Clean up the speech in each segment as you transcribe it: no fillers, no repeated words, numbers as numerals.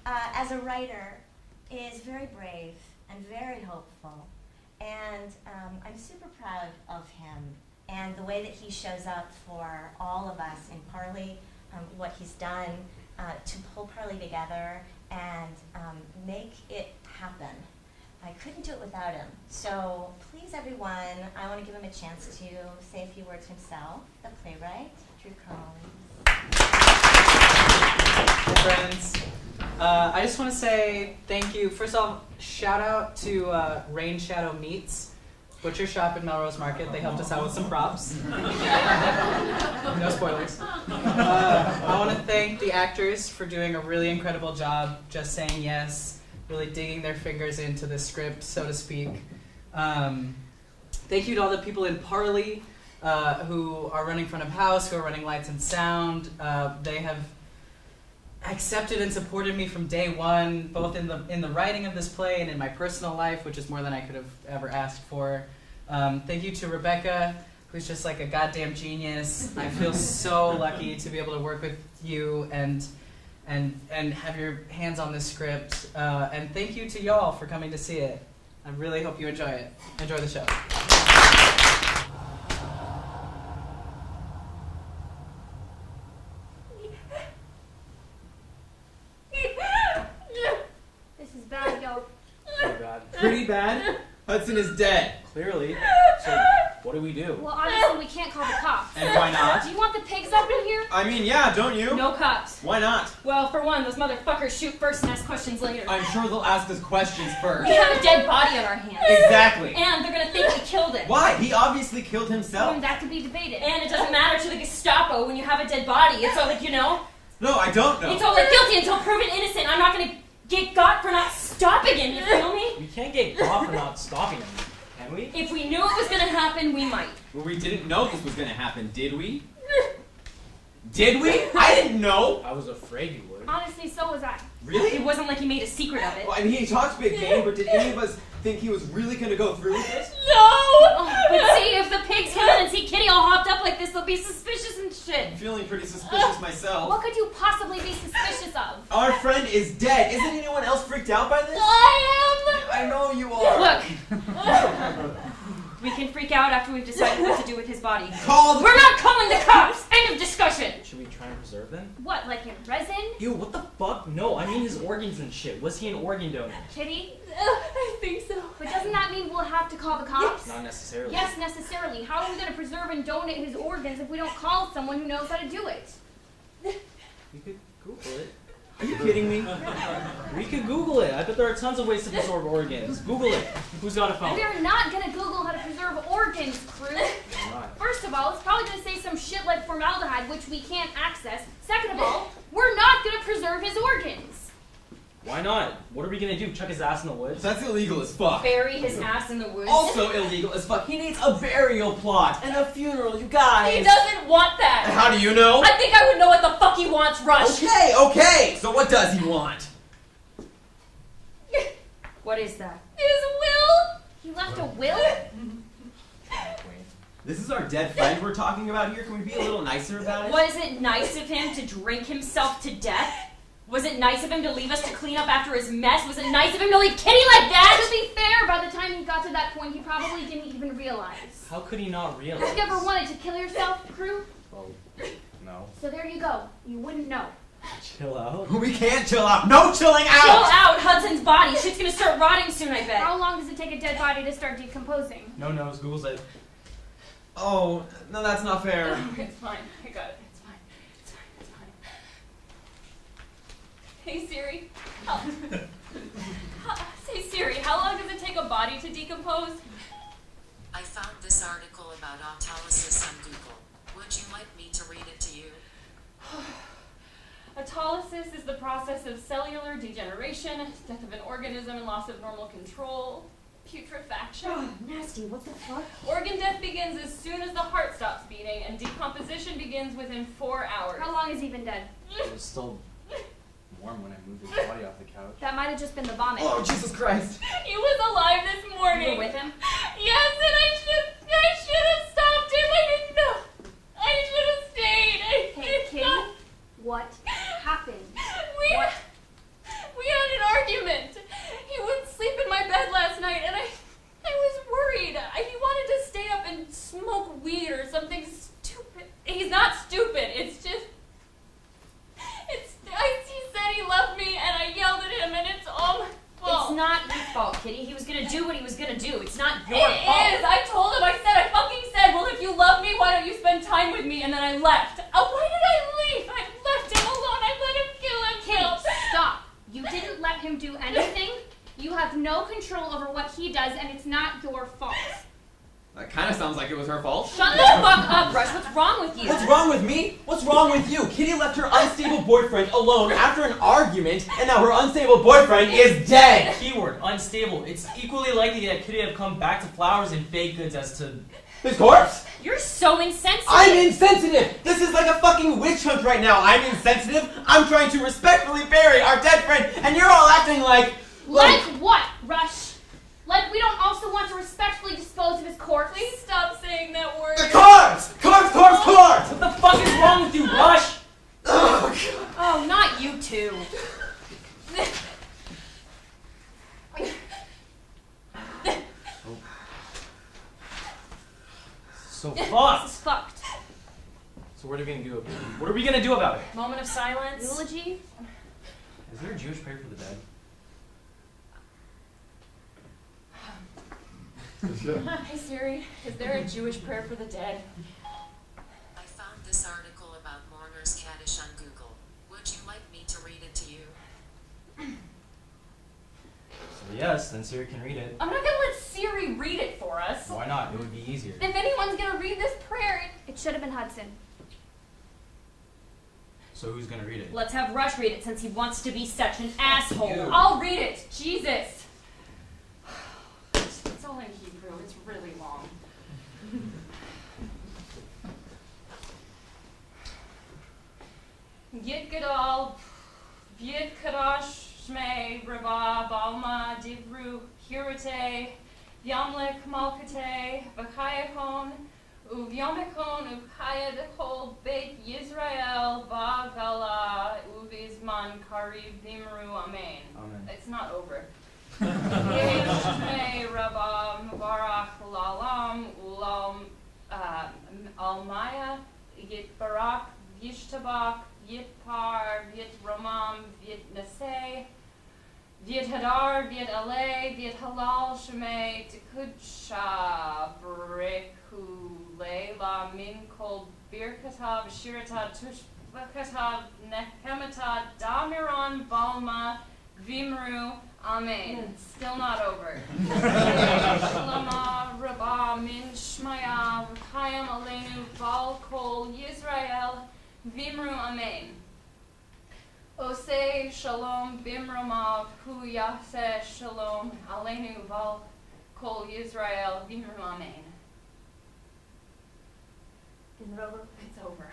as a writer, is very brave and very hopeful. And I'm super proud of him and the way that he shows up for all of us in Parley, what he's done to pull Parley together and make it happen. I couldn't do it without him. So please, everyone, I want to give him a chance to say a few words himself. The playwright, Drew Collins. Hey, friends. I just want to say thank you. First off, shout out to Rain Shadow Meats, butcher shop in Melrose Market. They helped us out with some props. No spoilers. I want to thank the actors for doing a really incredible job just saying yes, really digging their fingers into the script, so to speak. Thank you to all the people in Parley who are running front of house, who are running lights and sound. They have accepted and supported me from day one, both in the writing of this play and in my personal life, which is more than I could have ever asked for. Thank you to Rebecca, who's just like a goddamn genius. I feel so lucky to be able to work with you and have your hands on this script. And thank you to y'all for coming to see it. I really hope you enjoy it. Enjoy the show. This is bad, yo. Pretty bad. Pretty bad? Hudson is dead. Clearly. So, what do we do? Well, obviously we can't call the cops. And why not? Do you want the pigs up in here? I mean, yeah, don't you? No cops. Why not? Well, for one, those motherfuckers shoot first and ask questions later. I'm sure they'll ask us questions first. We have a dead body on our hands. Exactly. And they're gonna think we killed it. Why? He obviously killed himself. That could be debated. And it doesn't matter to the Gestapo when you have a dead body. It's all like, you know? No, I don't know. It's all like guilty until proven innocent. I'm not gonna get got for not stopping him, you feel me? We can't get caught for not stopping him, can we? If we knew it was gonna happen, we might. Well, we didn't know this was gonna happen, did we? Did we? I didn't know. I was afraid you would. Honestly, so was I. Really? It wasn't like he made a secret of it. Well, I mean, he talks big game, but did any of us think he was really gonna go through with this? No! But see, if the pigs come in and see Kitty all hopped up like this, they'll be suspicious and shit. I'm feeling pretty suspicious myself. What could you possibly be suspicious of? Our friend is dead. Isn't anyone else freaked out by this? I know you are. Look. We can freak out after we've decided what to do with his body. Call the We're not calling the cops! End of discussion! Should we try and preserve them? What, like in resin? Ew, what the fuck? No, I mean his organs and shit. Was he an organ donor? Kitty? I think so. But doesn't that mean we'll have to call the cops? Not necessarily. Yes, necessarily. How are we going to preserve and donate his organs if we don't call someone who knows how to do it? We could Google it. Are you kidding me? We could Google it. I bet there are tons of ways to preserve organs. Google it. Who's got a phone? We're not going to Google how to preserve organs, crew. Why not? First of all, it's probably going to say some shit like formaldehyde, which we can't access. Second of all, we're not going to preserve his organs. Why not? What are we gonna do? Chuck his ass in the woods? That's illegal as fuck. Bury his ass in the woods. Also illegal as fuck. He needs a burial plot and a funeral, you guys. He doesn't want that! How do you know? I think I would know what the fuck he wants, Rush! Okay. So what does he want? What is that? His will? He left a will? This is our dead friend we're talking about here. Can we be a little nicer about it? Was it nice of him to drink himself to death? Was it nice of him to leave us to clean up after his mess? Was it nice of him to leave Kitty like that? To be fair, by the time he got to that point, he probably didn't even realize. How could he not realize? Have you ever wanted to kill yourself, crew? Well, no. So there you go. You wouldn't know. Chill out. We can't chill out. No chilling out! Chill out, Hudson's body. Shit's gonna start rotting soon, I bet. How long does it take a dead body to start decomposing? No, Google's it. Oh, no, that's not fair. It's fine. I got it. It's fine. It's fine. It's fine. Hey Siri. Say Siri, how long does it take a body to decompose? I found this article about autolysis on Google. Would you like me to read it to you? Autolysis is the process of cellular degeneration, death of an organism, and loss of normal control. Putrefaction. Oh, nasty. What the fuck? Organ death begins as soon as the heart stops beating, and decomposition begins within 4 hours. How long has he been dead? It was still warm when I moved his body off the couch. That might have just been the vomit. Oh, Jesus Christ. He was alive this morning. You were with him? Yes, and I should have stopped him. I didn't know. I should have stayed. Hey, Kitty, what happened? We then I left. Oh, why did I leave? I left him alone. I let him kill himself. Kitty, stop. You didn't let him do anything. You have no control over what he does, and it's not your fault. That kind of sounds like it was her fault. Shut the fuck up, Rush. What's wrong with you? What's wrong with me? What's wrong with you? Kitty left her unstable boyfriend alone after an argument, and now her unstable boyfriend is dead! Keyword, unstable. It's equally likely that Kitty have come back to flowers and baked goods as to... His corpse? You're so insensitive. I'm insensitive! This is like a fucking witch hunt right now. I'm insensitive. I'm trying to respectfully bury our dead friend, and you're all acting like... Like what, Rush? Like we don't also want to respectfully dispose of his corpse? Please stop saying that word. The corpse! Corpse! What the fuck is wrong with you, Rush? Oh, God. Oh, not you two. So This fucked. is fucked. So what are we gonna do about it? What are we gonna do about it? Moment of silence. Eulogy? Is there a Jewish prayer for the dead? Hey Siri, is there a Jewish prayer for the dead? I found this article about mourners Kaddish on Google. Would you like me to read it to you? So yes, then Siri can read it. I'm not gonna let Siri read it for us. Why not? It would be easier. If anyone's gonna read this prayer, It should have been Hudson. So who's gonna read it? let's have Rush read it since he wants to be such an asshole. you. I'll read it. Jesus. It's all in Hebrew. It's really long. Yit Gadol, Yit Kadosh, Shmei, Rabba, Balma, Divru, Hirute, Yamlik, Malkate, Vakayakon, Uvyomikon, Ukayad, Hol, Beit Yisrael, Bagala, Uvizman, Kariv, Dimru, Amen. Amen. It's not over. Yishmei, Rabba, Mubarak, Lalam, Ulam, Almaya, Yit Barak, Yishtabak, Yitpar, Yit Ramam, Yit Naseh, Yit Hadar, Yit Ale, Yit Halal, Shemei, Tekudsha, Breku, Leila, Min Kol, Birkatav, Shirata, Tushbakatav, Nechemata, Damiron, Balma, Vimru, Amen. Still not over. Shalama, Rabba, Min Shmaya, V'chayam Aleinu, Val Kol, Yisrael, Vimru, Amen. Osei Shalom, Bimramav, Hu Yaseh Shalom, Aleinu, Val Kol, Yisrael, Vimru, Amen. Is it over? It's over.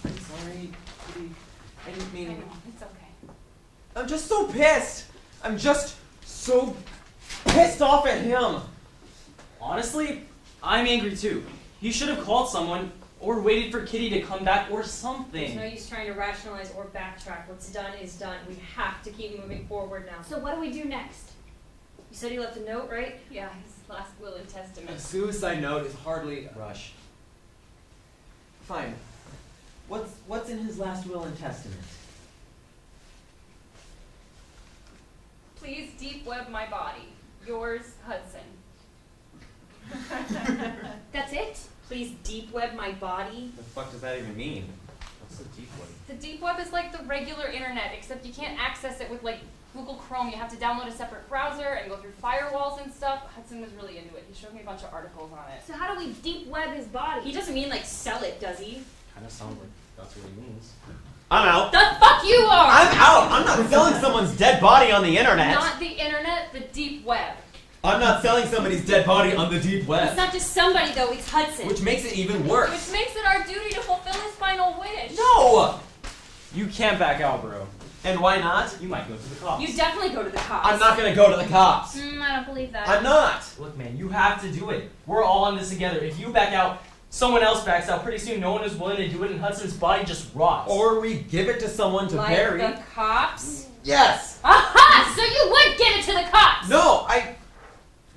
I'm sorry, Kitty. I didn't I mean... know, it's okay. I'm just so pissed! I'm just so pissed off at him! Honestly, I'm angry too. He should have called someone or waited for Kitty to come back or There's something. no use trying to rationalize or backtrack. What's done is done. We have to keep moving forward now. So what do we do next? You said he left a note, right? Yeah, his last will and A testament. suicide note is hardly... Rush. Fine. What's in his last will and testament? Please deep web my body. Yours, Hudson. That's it? Please deep web my body. The fuck does that even mean? What's the deep one? The deep web is like the regular internet, except you can't access it with like Google Chrome. You have to download a separate browser and go through firewalls and stuff. Hudson was really into it. He showed me a bunch of articles on it. So how do we deep web his body? He doesn't mean like sell it, does he? Kind of sounds like that's what he means. I'm out! The fuck you are! I'm out! I'm not selling someone's dead body on the internet! Not the internet, the deep web. I'm not selling somebody's dead body on the deep It's web! not just somebody though, it's Hudson. Which makes it even worse! Which makes it our duty to fulfill his final wish. No! You can't back out, bro. And why not? You might go to the cops. You definitely go to the cops. I'm not gonna go to the cops! I don't believe that. I'm not! Look, man, you have to do it. We're all in this together. If you back out, someone else backs out. Pretty soon, no one is willing to do it, and Hudson's body just rots. Or we give it to someone to like bury. the cops? Yes! Aha! So you would give it to the cops! No,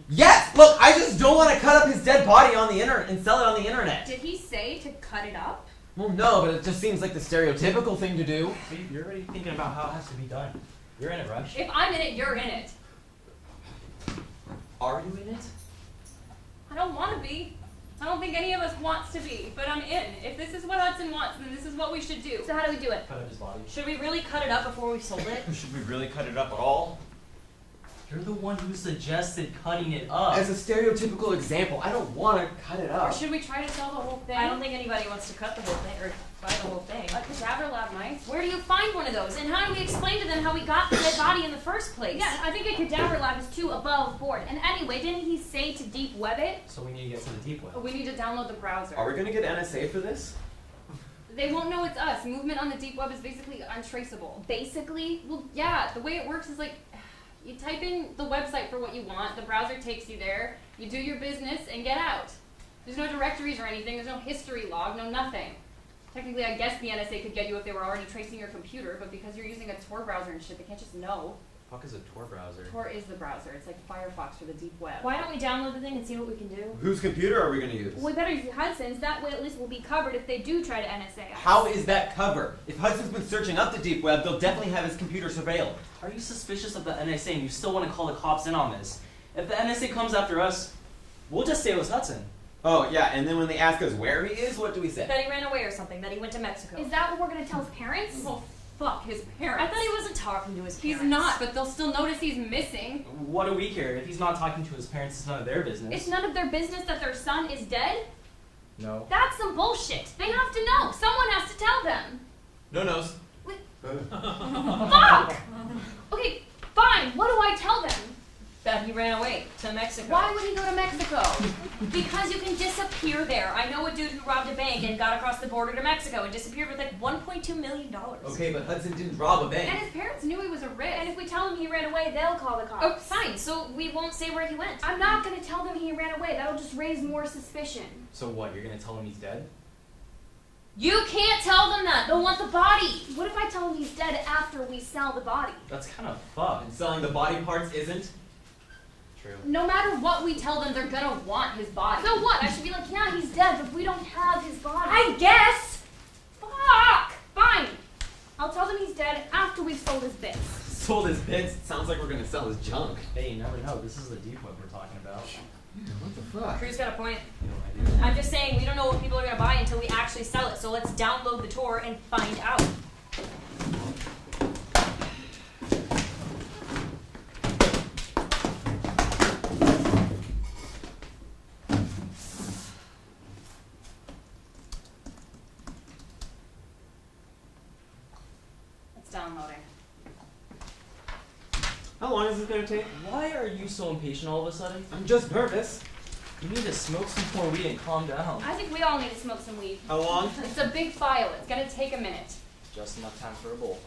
Yes! Look, I just don't want to cut up his dead body on the internet and sell it on the internet. Did he say to cut it up? Well, no, but it just seems like the stereotypical thing to do. Babe, you're already thinking about how it has to be done. You're in it, Rush. If I'm in it, you're in it. Are you in it? I don't want to be. I don't think any of us wants to be, but I'm in. If this is what Hudson wants, then this is what we should do. So how do we do it? Cut up his body. Should we really cut it up before we sold it? Should we really cut it up at all? You're the one who suggested cutting it up. As a stereotypical example, I don't want to cut it Or up. should we try to sell the whole thing? I don't think anybody wants to cut the whole thing or buy the whole thing. A cadaver lab might. Where do you find one of those? And how do we explain to them how we got the dead body in the first place? Yeah, I think a cadaver lab is too above board. And anyway, didn't he say to deep web it? So we need to get to the deep web. We need to download the browser. Are we gonna get NSA for this? They won't know it's us. Movement on the deep web is basically untraceable. Basically, Well, yeah, the way it works is like, you type in the website for what you want, the browser takes you there, you do your business, and get out. There's no directories or anything, there's no history log, no nothing. Technically, I guess the NSA could get you if they were already tracing your computer, but because you're using a Tor browser and shit, they can't just know. What the fuck is a Tor browser? Tor is the browser. It's like Firefox for the deep web. Why don't we download the thing and see what we can do? Whose computer are we gonna use? we better use Hudson's. That way at least we'll be covered if they do try to NSA us. How is that cover? If Hudson's been searching up the deep web, they'll definitely have his computer surveilled. Are you suspicious of the NSA and you still want to call the cops in on this? If the NSA comes after us, we'll just say it was Hudson. Oh, yeah, and then when they ask us where he is, what do we say? That he ran away or something, that he went to Mexico. Is that what we're gonna tell his parents? Oh, fuck his parents. I thought he wasn't talking to his He's parents. not, but they'll still notice he's missing. What do we care? If he's not talking to his parents, it's none of their business. It's none of their business that their son is dead? No. That's some bullshit. They have to know. Someone has to tell them. No nos. Fuck! Okay, fine. What do I tell them? That he ran away to Mexico. Why would he go to Mexico? Because you can disappear there. I know a dude who robbed a bank and got across the border to Mexico and disappeared with like $1.2 million. Okay, but Hudson didn't rob a And bank. his parents knew he was a risk. And if we tell them he ran away, they'll call the cops. Oh, fine. So we won't say where he went. I'm not gonna tell them he ran away. That'll just raise more suspicion. So what? You're gonna tell him he's dead? You can't tell them that. They'll want the body. What if I tell him he's dead after we sell the body? That's kind of fucked. And selling the body parts isn't? True. No matter what we tell them, they're gonna want his body. So what? I should be like, yeah, he's dead, but we don't have his body. I guess. Fuck! Fine. I'll tell them he's dead after we've sold his bits. Sold his bits? Sounds like we're gonna sell his junk. Hey, you never know. This is the deep web we're talking about. What the fuck? Crew's got a point. You know, I'm just saying we don't know what people are gonna buy until we actually sell it. So let's download the Tor and find out. It's downloading. How long is this gonna take? Why are you so impatient all of a sudden? I'm just nervous. You need to smoke some more weed and calm down. I think we all need to smoke some weed. How long? It's a big file. It's gonna take a minute. Just enough time for a bowl.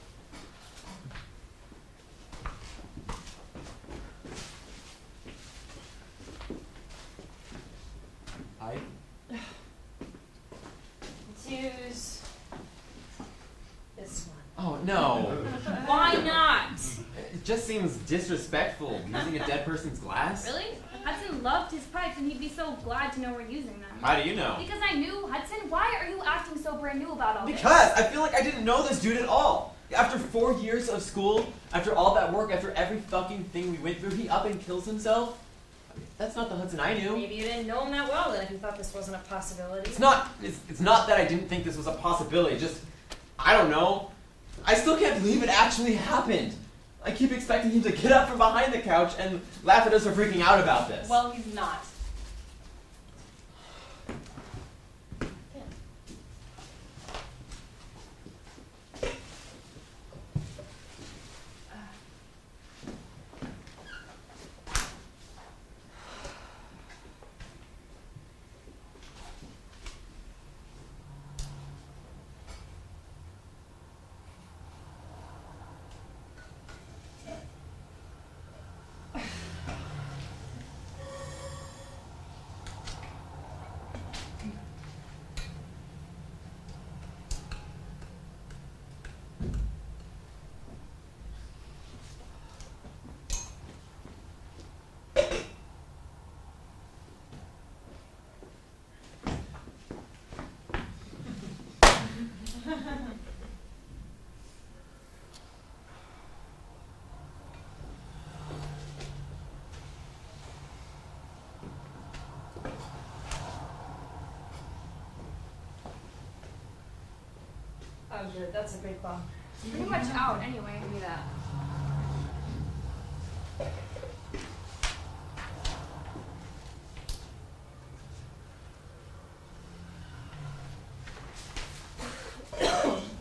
I Let's use this one. Oh, no. Why not? It just seems disrespectful, using a dead person's glass. Really? Hudson loved his pipes, and he'd be so glad to know we're using them. How do you know? Because I knew, Hudson. Why are you acting so brand new about all this? Because I feel like I didn't know this dude at all. After 4 years of school, after all that work, after every fucking thing we went through, he up and kills himself? That's not the Hudson I knew. Maybe you didn't know him that well then if you thought this wasn't a possibility. It's not that I didn't think this was a possibility, just, I don't know. I still can't believe it actually happened. I keep expecting him to get up from behind the couch and laugh at us for freaking out about this. Well, he's not. Oh, good. That's a big bump. Pretty much out anyway. Give me that.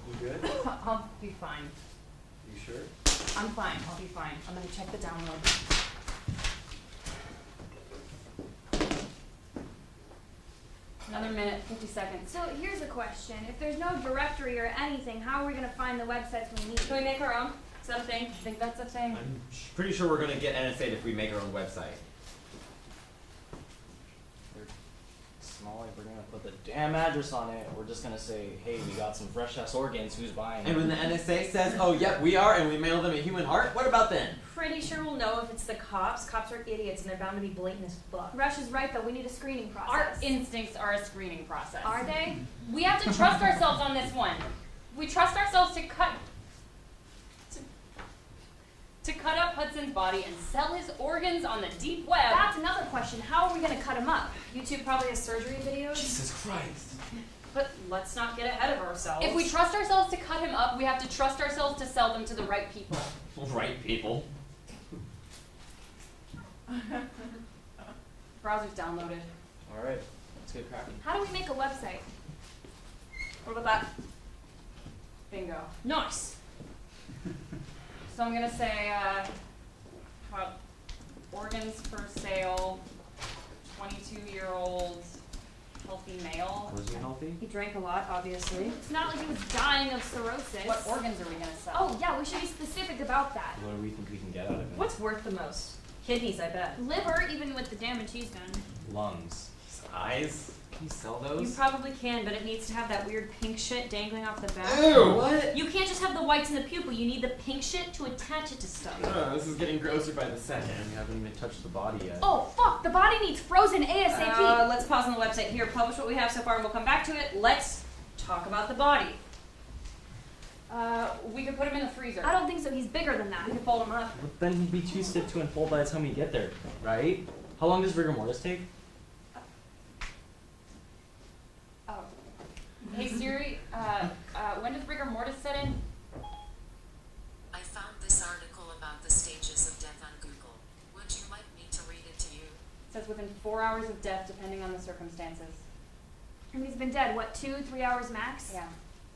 You good? I'll be fine. You sure? I'm fine. I'll be fine. I'm gonna check the download. Another minute, 50 seconds. So here's a question. If there's no directory or anything, how are we going to find the websites we need? Can we make our own? Is that a thing? I think that's a thing. I'm pretty sure we're gonna get NSA if we make our own website. It's not like we're gonna put the damn address on it. We're just gonna say, hey, we got some fresh ass organs. Who's buying? And when the NSA says, oh, yep, we are, and we mail them a human heart, what about then? Pretty sure we'll know if it's the cops. Cops are idiots and they're bound to be blatant as fuck. Rush is right, though. We need a screening process. Our instincts are a screening process. Are they? We have to trust ourselves on this one. We trust ourselves to cut up Hudson's body and sell his organs on the deep web. That's another question. How are we going to cut him up? YouTube probably has surgery videos. Jesus Christ. But let's not get ahead of ourselves. If we trust ourselves to cut him up, we have to trust ourselves to sell them to the right people. Right, people. Browser's downloaded. All right, let's get cracking. How do we make a website? What about that? Bingo. Nice. So I'm gonna say, organs for sale, 22-year-old healthy male. Was he healthy? He drank a lot, obviously. It's not like he was dying of cirrhosis. What organs are we gonna sell? Oh, yeah, we should be specific about that. What do we think we can get out of it? What's worth the most? Kidneys, I bet. Liver, even with the damage he's done. Lungs. His eyes? Can you sell You those? probably can, but it needs to have that weird pink shit dangling off the back. Ew! What? You can't just have the whites and the pupil. You need the pink shit to attach it to stuff. This is getting grosser by the second. We haven't even touched the body yet. Oh, fuck, the body needs frozen ASAP. Let's pause on the website here, publish what we have so far, and we'll come back to it. Let's talk about the body. We could put him in the freezer. I don't think so. He's bigger than We that. can fold him up. But then he'd be too stiff to unfold by the time we get there, right? How long does rigor mortis take? Oh. Hey Siri, when does rigor mortis set in? I found this article about the stages of death on Google. Would you like me to read it to you? It says within 4 hours of death, depending on the circumstances. And he's been dead, what, 2-3 hours max? Yeah.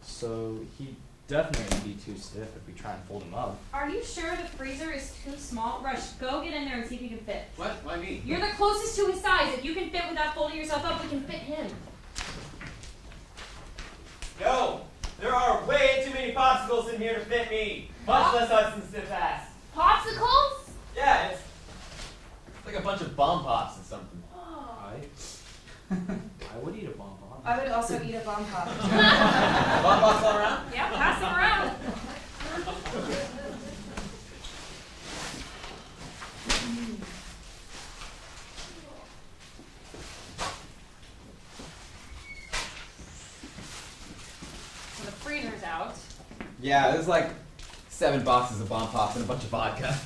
So he'd definitely be too stiff if we try and fold him up. Are you sure the freezer is too small? Rush, go get in there and see if you can fit. What? Why me? You're the closest to his size. If you can fit without folding yourself up, we can fit him. No! There are way too many popsicles in here to fit me! Much less Hudson's stiff ass. Popsicles? Yeah, it's like a bunch of bomb pops and something. I would eat a bomb bomb. I would also eat a bomb pop. Bomb pops all around? Yeah, pass them around. So the freezer's out. Yeah, there's like 7 boxes of bomb pops and a bunch of vodka.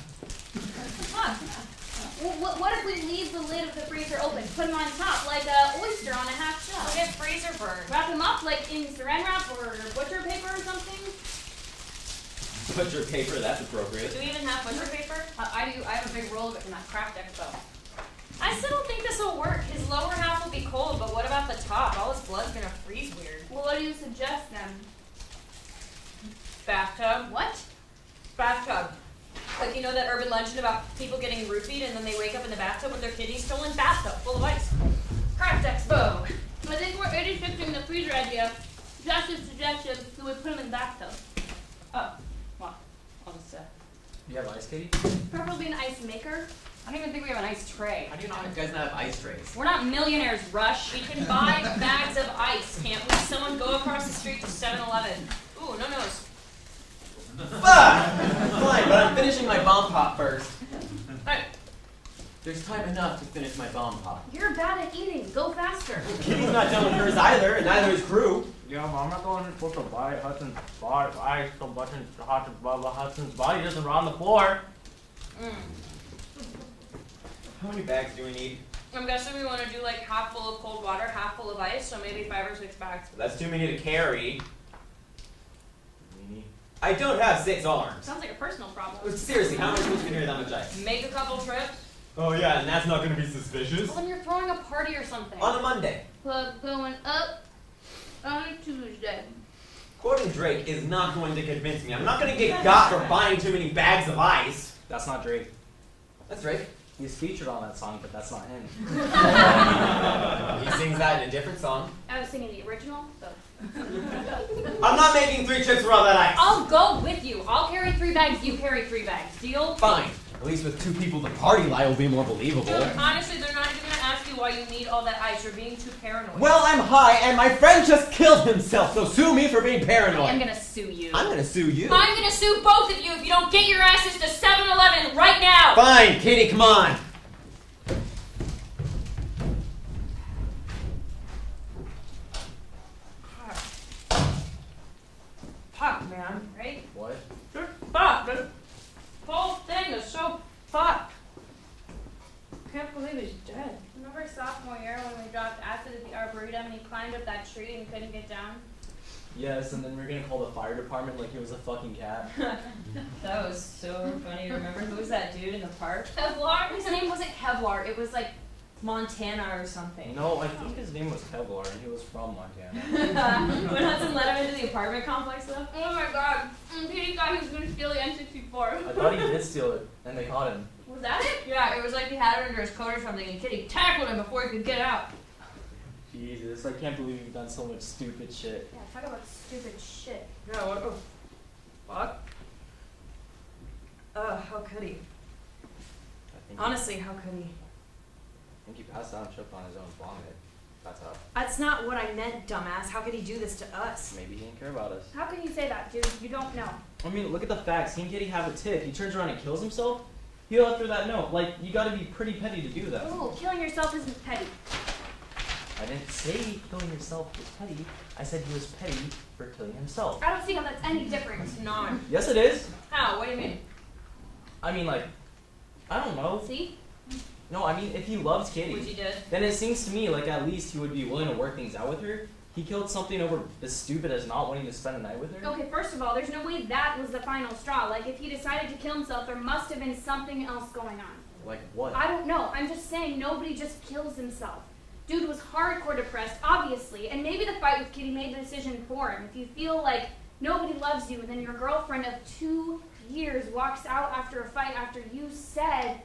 Well, what if we leave the lid of the freezer open? Put him on top, like an oyster on a half shell. We'll get freezer burn. Wrap him up, like in saran wrap or butcher paper or something? Butcher paper, that's appropriate. Do we even have butcher paper? I do. I have a big roll of it from that craft expo. I still don't think this will work. His lower half will be cold, but what about the top? All his blood's gonna freeze weird. Well, what do you suggest then? Bathtub. What? Bathtub. Like, you know that urban legend about people getting roofied and then they wake up in the bathtub with their kidneys stolen? Bathtub, full of ice. Craft expo. I think we're 86ing the freezer idea. Josh's suggestion, so we put him in the bathtub. Oh, well, I'll just You have ice, Katie? Preferably an ice maker. I don't even think we have an ice tray. How do you guys not have ice trays? We're not millionaires, Rush. We can buy bags of ice, can't we? Someone go across the street to 7-Eleven. Ooh, no nose. Fuck! Fine, but I'm finishing my bomb pop first. Hey. There's time enough to finish my bomb pop. You're bad at eating. Go faster. Kitty's not done with hers either, and neither is crew. Yeah, but I'm not going to put the body Hudson's body. I still Hudson's body just around the floor. How many bags do we need? I'm guessing we want to do like half full of cold water, half full of ice, so maybe 5 or 6 bags. That's too many to carry. I don't have 6 arms. Sounds like a personal problem. Seriously, how am I supposed to carry that much ice? Make a couple trips. Oh yeah, and that's not gonna be suspicious. Well, then you're throwing a party or something. On a Monday. Club going up on a Tuesday. Quoting Drake is not going to convince me. I'm not gonna get got for buying too many bags of ice. That's not Drake. That's Drake. He's featured on that song, but that's not him. He sings that in a different song. I was singing the original, so. I'm not making 3 trips for all that ice. I'll go with you. I'll carry 3 bags, you carry 3 bags. Deal? Fine. At least with 2 people, the party lie will be more believable. Dude, honestly, they're not even gonna ask you why you need all that ice. You're being too paranoid. Well, I'm high, and my friend just killed himself, so sue me for being paranoid. I'm gonna sue you. I'm gonna sue you. I'm gonna sue both of you if you don't get your asses to 7-Eleven right now! Fine, Kitty, come on. Fuck, man. Right? What? Fuck. This whole thing is so fucked. Can't believe he's dead. Remember sophomore year when we dropped acid at the Arboretum and he climbed up that tree and couldn't get down? Yes, and then we're gonna call the fire department like he was a fucking cat. That was so funny. Remember who was that dude in the park? Kevlar? His name wasn't Kevlar. It was like Montana or something. No, I think his name was Kevlar, and he was from Montana. When Hudson let him into the apartment complex, though. Oh my god. He thought he was going to steal the N64. I thought he did steal it, and they caught him. Was that it? Yeah, it was like he had it under his coat or something, and Kitty tackled him before he could get out. Jesus, I can't believe you've done so much stupid shit. Yeah, talk about stupid shit. Yeah, what the fuck? How could he? Honestly, how could he? I think he passed out and choked on his own vomit. That's how. That's not what I meant, dumbass. How could he do this to us? Maybe he didn't care about us. How can you say that, dude? You don't know. I mean, look at the facts. He and Kitty have a tiff. He turns around and kills himself. He left her that note. Like, you gotta be pretty petty to do that. Ooh, killing yourself isn't petty. I didn't say killing himself was petty. I said he was petty for killing himself. I don't see how that's any different. It's not. Yes, it is. How? What do you mean? I mean, like, I don't know. See? No, I mean, if he loves Which Kitty, he did. then it seems to me like at least he would be willing to work things out with her. He killed something over as stupid as not wanting to spend a night with her. Okay, first of all, there's no way that was the final straw. Like, if he decided to kill himself, there must have been something else going on. Like what? I don't know. I'm just saying nobody just kills himself. Dude was hardcore depressed, obviously, and maybe the fight with Kitty made the decision for him. If you feel like nobody loves you and then your girlfriend of 2 years walks out after a fight after you said,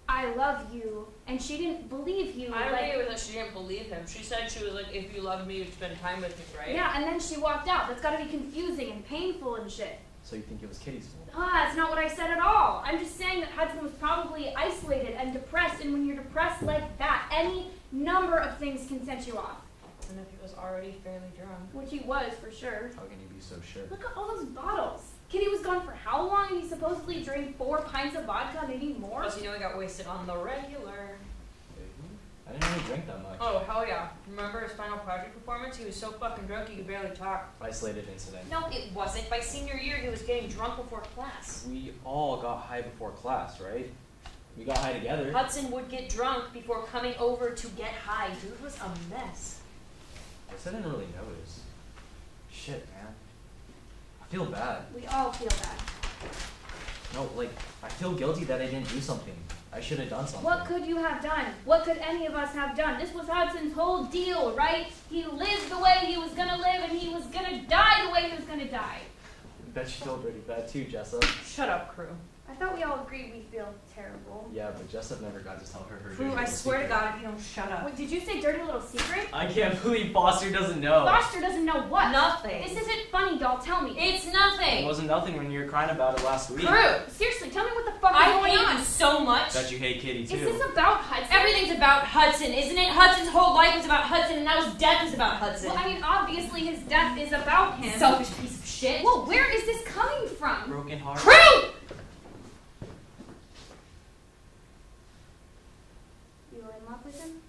I love you, and she didn't believe you. I don't like, think it was that she didn't believe him. She said she was like, if you loved me, you'd spend time with me, right? yeah, and then she walked out. That's gotta be confusing and painful and shit. So you think it was Kitty's fault? That's not what I said at all. I'm just saying that Hudson was probably isolated and depressed, and when you're depressed like that, any number of things can set you off. And if he was already fairly drunk. Which he was, for sure. How can you be so sure? Look at all those bottles. Kitty was gone for how long? And he supposedly drank 4 pints of vodka, maybe more? Plus, he only got wasted on the regular. I didn't really drink that much. Oh, hell yeah. Remember his final project performance? He was so fucking drunk he could barely talk. Isolated incident. No, it wasn't. By senior year, he was getting drunk before class. We all got high before class, right? We got high together. Hudson would get drunk before coming over to get high. Dude was a mess. I didn't really notice. Shit, man. I feel bad. We all feel bad. No, like, I feel guilty that I didn't do something. I should have done something. What could you have done? What could any of us have done? This was Hudson's whole deal, right? He lived the way he was gonna live, and he was gonna die the way he was gonna die. I bet you feel pretty bad too, Jessup. Shut up, Crew. I thought we all agreed we feel terrible. Yeah, but Jessup never got to tell her her Crew, dirty I little swear to secret. God, if you don't shut up. Wait, did you say dirty little secret? I can't believe Foster doesn't know. Foster doesn't know what? Nothing. This isn't funny, doll. Tell me. It's It nothing. wasn't nothing when you were crying about it last week. Crew, Seriously, tell me what the fuck is I going hate on. you so much. Bet you hate Kitty Is too. this about Hudson? Everything's about Hudson, isn't it? Hudson's whole life was about Hudson, and now his death is about Hudson. Well, I mean, obviously his death is about him. Selfish piece of shit. Well, where is this coming from? Broken heart. Crew! You were in love with him?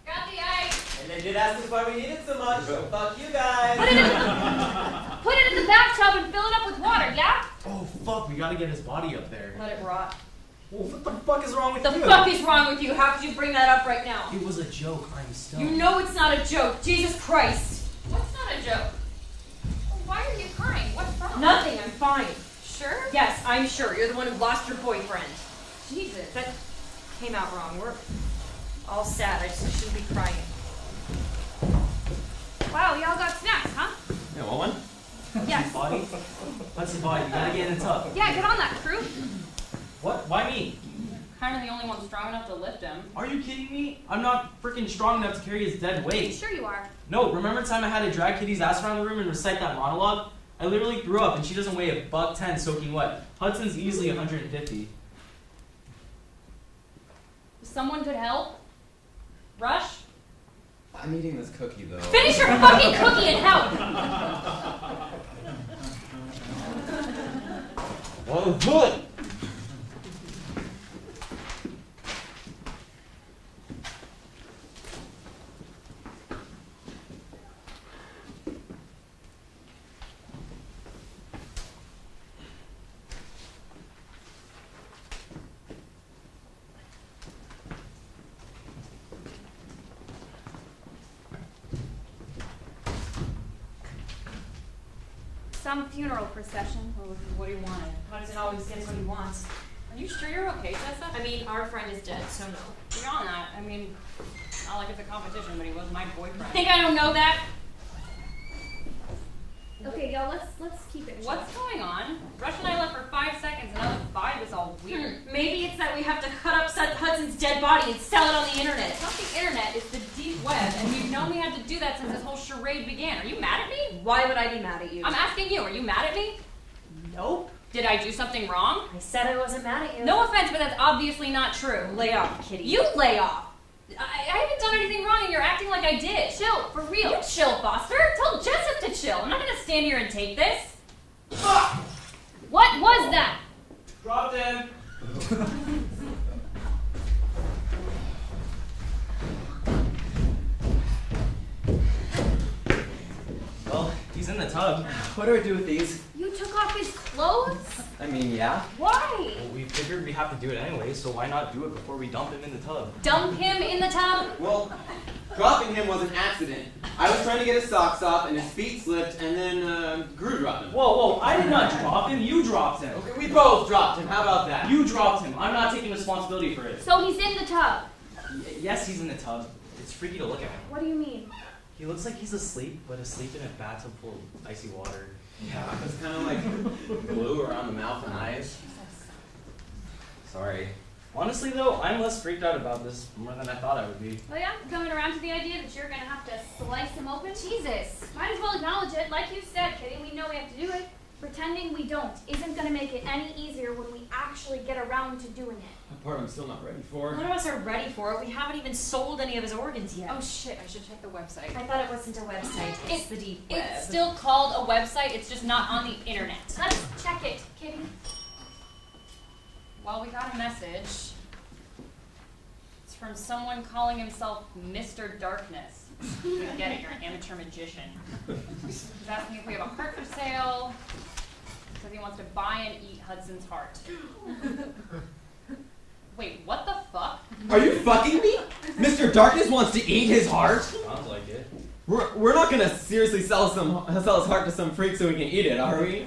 Got the ice. And they did ask us why we needed so much, so fuck you guys. Put it in the bathtub and fill it up with water, yeah? Oh fuck, we gotta get his body up there. Let it rot. Well, what the fuck is wrong with The you? fuck is wrong with you? How could you bring that up right now? It was a joke. I'm stoned. You know it's not a joke. Jesus Christ. What joke. Why are you crying? What's wrong? Nothing, I'm fine. Sure? Yes, I'm sure. You're the one who lost your boyfriend. Jesus. That came out wrong. We're all sad. I just shouldn't be crying. Wow, y'all got snacks, huh? Yeah, want one? Yes. Body? Hudson's body, you gotta get in the tub. Yeah, get on that, crew. What? Why me? Kind of the only one strong enough to lift him. Are you kidding me? I'm not freaking strong enough to carry his dead weight. Sure you are. No, remember the time I had to drag Kitty's ass around the room and recite that monologue? I literally threw up, and she doesn't weigh $110 soaking wet. Hudson's easily 150. Someone could help? Rush? I'm eating this cookie though. Finish your fucking cookie and help! Well, good. Some funeral procession. What do you want? Hudson always gets what he wants. Are you sure you're okay, Tessa? I mean, our friend is dead, so no. Beyond that, I mean, not like it's a competition, but he was my boyfriend. Think I don't know that? Okay, y'all, let's keep it. What's going on? Rush and I left for 5 seconds, and now the vibe is all weird. Maybe it's that we have to cut up Hudson's dead body and sell it on the internet. It's not the internet, it's the deep web, and we've known we had to do that since this whole charade began. Are you mad at me? Why would I be mad at you? I'm asking you, are you mad at me? Nope. Did I do something wrong? I said I wasn't mad at you. No offense, but that's obviously not true. Lay off, Kitty. You lay off. I haven't done anything wrong and you're acting like I did. Chill, for real. You chill, Foster. Tell Jessup to chill. I'm not gonna stand here and take this. What was that? Dropped him. Well, he's in the tub. What do I do with these? You took off his clothes? I mean, yeah. Why? Well, we figured we have to do it anyway, so why not do it before we dump him in the tub? Dump him in the tub? Well, dropping him was an accident. I was trying to get his socks off, and his feet slipped, and then Gru dropped him. Whoa, I did not drop him. You dropped him. Okay, we both dropped him. How about that? You dropped him. I'm not taking responsibility for it. So he's in the tub. Yes, he's in the tub. It's freaky to look at him. What do you mean? He looks like he's asleep, but asleep in a bathtub full of icy water. Yeah, it's kind of like glue around the mouth and eyes. Sorry. Honestly, though, I'm less freaked out about this more than I thought I would be. Oh yeah? Coming around to the idea that you're gonna have to slice him open? Jesus. Might as well acknowledge it. Like you said, Kitty, we know we have to do it. Pretending we don't isn't gonna make it any easier when we actually get around to doing it. That part I'm still not ready for. None of us are ready for it. We haven't even sold any of his organs yet. Oh shit, I should check the website. I thought it wasn't a website. It's the deep web. It's still called a website, it's just not on the internet. Let's check it, Kitty. Well, we got a message. It's from someone calling himself Mr. Darkness. You get it, you're an amateur magician. He's asking if we have a heart for sale. Says he wants to buy and eat Hudson's heart. Wait, what the fuck? Are you fucking me? Mr. Darkness wants to eat his heart? Sounds like it. We're not gonna seriously sell his heart to some freak so we can eat it, are we?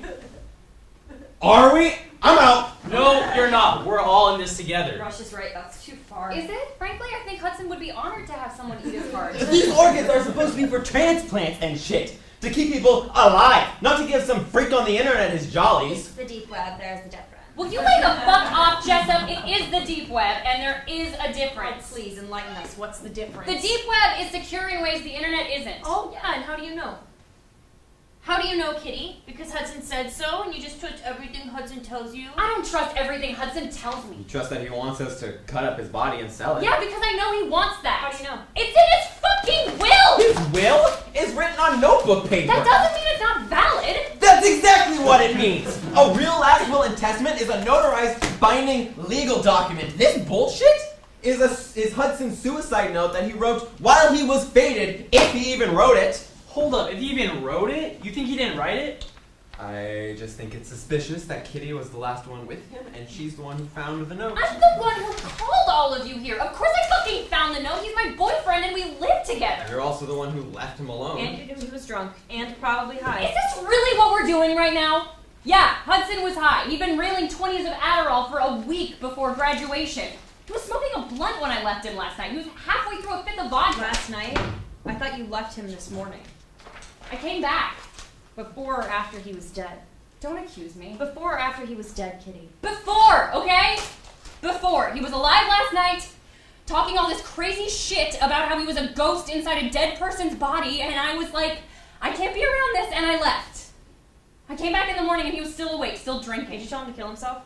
Are we? I'm out! No, you're not. We're all in this together. Rush is right. That's too far. Is it? Frankly, I think Hudson would be honored to have someone eat his heart. These organs are supposed to be for transplants and shit. To keep people alive, not to give some freak on the internet his jollies. It's the deep web, there's the difference. Will you lay the fuck off, Jessup? It is the deep web, and there is a Oh, difference. please enlighten us. What's the difference? The deep web is secure in ways the internet isn't. Oh, yeah, and how do you know? How do you know, Kitty? Because Hudson said so, and you just trust everything Hudson tells you? I don't trust everything Hudson tells me. You trust that he wants us to cut up his body and sell it? Yeah, because I know he wants that. How do you know? It's in his fucking will! His will is written on notebook paper. That doesn't mean it's not valid. That's exactly what it means. A real last will and testament is a notarized, binding legal document. This bullshit is Hudson's suicide note that he wrote while he was fated, if he even wrote it. Hold up, if he even wrote it? You think he didn't write it? I just think it's suspicious that Kitty was the last one with him, and she's the one who found the note. I'm the one who called all of you here. Of course I fucking found the note. He's my boyfriend and we live together. You're also the one who left him alone. And you knew he was drunk and probably high. Is this really what we're doing right now? Yeah, Hudson was high. He'd been railing 20s of Adderall for a week before graduation. He was smoking a blunt when I left him last night. He was halfway through a fifth of vodka. Last night? I thought you left him this morning. I came back. Before or after he was dead? Don't accuse me. Before or after he was dead, Kitty? Before, okay? Before. He was alive last night, talking all this crazy shit about how he was a ghost inside a dead person's body, and I was like, I can't be around this, and I left. I came back in the morning and he was still awake, still drinking. Did you tell him to kill himself?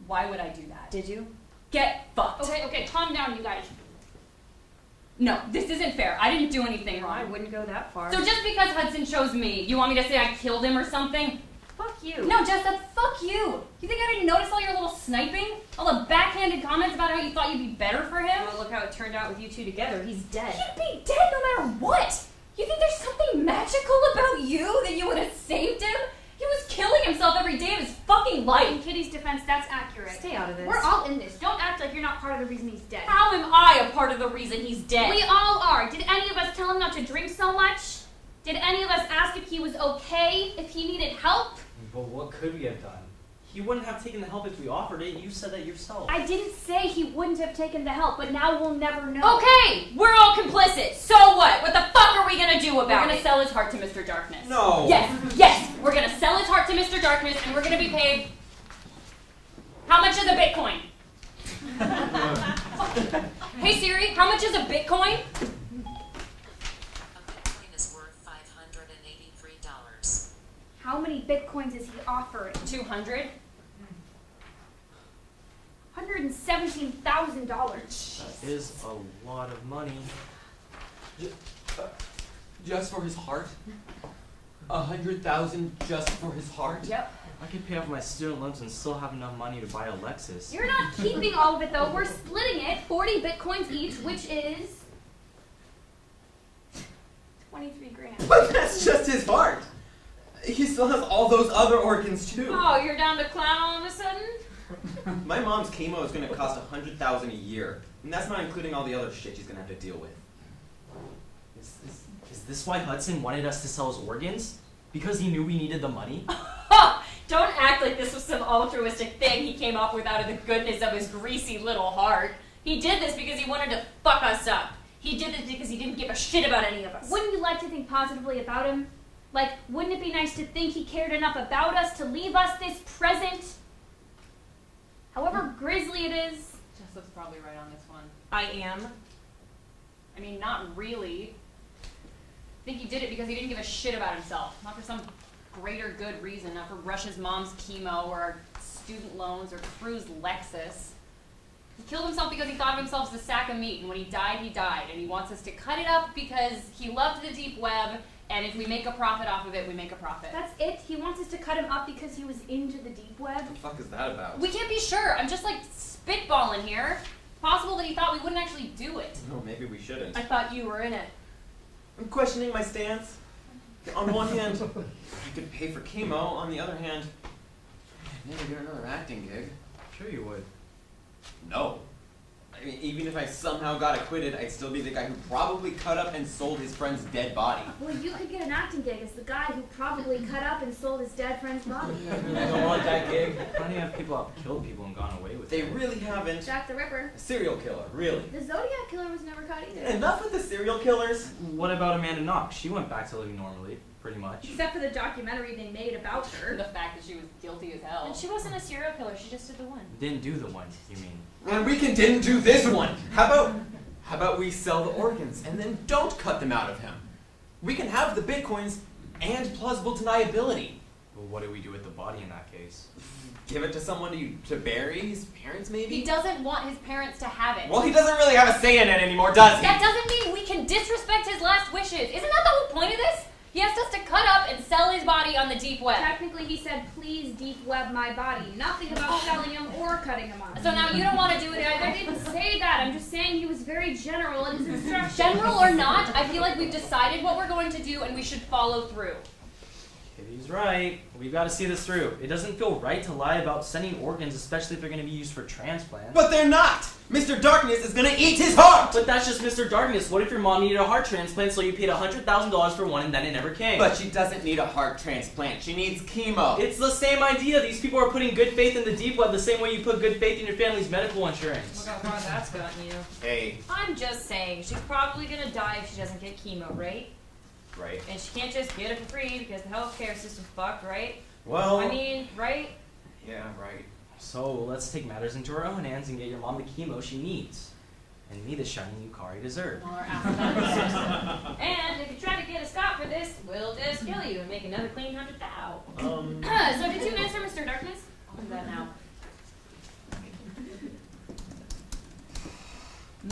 Why would I do that? Did you? Get fucked. Okay, calm down, you guys. No, this isn't fair. I didn't do anything I wrong. wouldn't go that far. So just because Hudson chose me, you want me to say I killed him or something? fuck you. No, Jess, that's fuck you. You think I didn't notice all your little sniping? All the backhanded comments about how you thought you'd be better for him? Well, look how it turned out with you two together. He's dead. He'd be dead no matter what. You think there's something magical about you that you would have saved him? He was killing himself every day of his fucking In life. Kitty's defense, that's accurate. Stay out of this. We're all in this. Don't act like you're not part of the reason he's dead. How am I a part of the reason he's dead? We all are. Did any of us tell him not to drink so much? Did any of us ask if he was okay, if he needed help? But what could we have done? He wouldn't have taken the help if we offered it. You said that yourself. I didn't say he wouldn't have taken the help, but now we'll never know. Okay, we're all complicit. So what? What the fuck are we gonna do about it? We're gonna sell his heart to Mr. Darkness. No. Yes, we're gonna sell his heart to Mr. Darkness, and we're gonna be paid. How much is a Bitcoin? Hey Siri, how much is a Bitcoin? A Bitcoin is worth $583. How many bitcoins is he offering? 200. $117,000. That is a lot of money. Just for his heart? 100,000 just for his heart? Yep. I could pay off my student loans and still have enough money to buy a Lexus. You're not keeping all of it though. We're splitting it, 40 bitcoins each, which is 23 grand. But that's just his heart. He still has all those other organs too. Oh, you're down to clown all of a sudden? My mom's chemo is gonna cost 100,000 a year, and that's not including all the other shit she's gonna have to deal with. Is this why Hudson wanted us to sell his organs? Because he knew we needed the money? Don't act like this was some altruistic thing he came up with out of the goodness of his greasy little heart. He did this because he wanted to fuck us up. He did this because he didn't give a shit about any of us. Wouldn't you like to think positively about him? Like, wouldn't it be nice to think he cared enough about us to leave us this present? However grisly it is. Jessica's probably right on this one. I am. I mean, not really. I think he did it because he didn't give a shit about himself. Not for some greater good reason. Not for Rush's mom's chemo or our student loans or Crew's Lexus. He killed himself because he thought of himself as a sack of meat, and when he died, he died. And he wants us to cut it up because he loved the deep web, and if we make a profit off of it, we make a profit. That's it? He wants us to cut him up because he was into the deep web? What the fuck is that about? We can't be sure. I'm just like spitballing here. Possible that he thought we wouldn't actually do it. No, maybe we shouldn't. I thought you were in it. I'm questioning my stance. On one hand, you could pay for chemo. On the other hand, I'd never get another acting gig. Sure you would. No. I mean, even if I somehow got acquitted, I'd still be the guy who probably cut up and sold his friend's dead body. Well, you could get an acting gig as the guy who probably cut up and sold his dead friend's body. I don't want that gig. Plenty of people have killed people and gone away with They it. really haven't. Jack the Ripper. A serial killer, really. The Zodiac Killer was never caught either. Enough with the serial killers. What about Amanda Knox? She went back to living normally, pretty much. Except for the documentary they made about her. The fact that she was guilty as hell. And she wasn't a serial killer, she just did the one. Didn't do the one, you mean? And we didn't do this one. How about we sell the organs and then don't cut them out of him? We can have the bitcoins and plausible deniability. Well, what do we do with the body in that case? Give it to someone to bury his parents, maybe? He doesn't want his parents to have it. Well, he doesn't really have a say in it anymore, does he? That doesn't mean we can disrespect his last wishes. Isn't that the whole point of this? He asked us to cut up and sell his body on the deep web. Technically, he said, please deep web my body. Nothing about selling him or cutting him up. So now you don't want to do it I either? didn't say that. I'm just saying he was very general in his instructions. General or not, I feel like we've decided what we're going to do and we should follow through. Kitty's right. We've got to see this through. It doesn't feel right to lie about sending organs, especially if they're going to be used for transplants. But they're not! Mr. Darkness is gonna eat his heart! But that's just Mr. Darkness. What if your mom needed a heart transplant, so you paid $100,000 for one and then it never came? But she doesn't need a heart transplant. She needs chemo. It's the same idea. These people are putting good faith in the deep web the same way you put good faith in your family's medical insurance. Look how far that's gotten you. Hey, I'm just saying, she's probably gonna die if she doesn't get chemo, right? right. And she can't just get it for free because the healthcare system's fucked, right? Well, I mean, right? yeah, right. So let's take matters into our own hands and get your mom the chemo she needs. And me the shiny new car you deserve. Or alphabetical. And if you try to get a stop for this, we'll just kill you and make another clean 100,000. So did you answer Mr. Darkness? I'll do that now.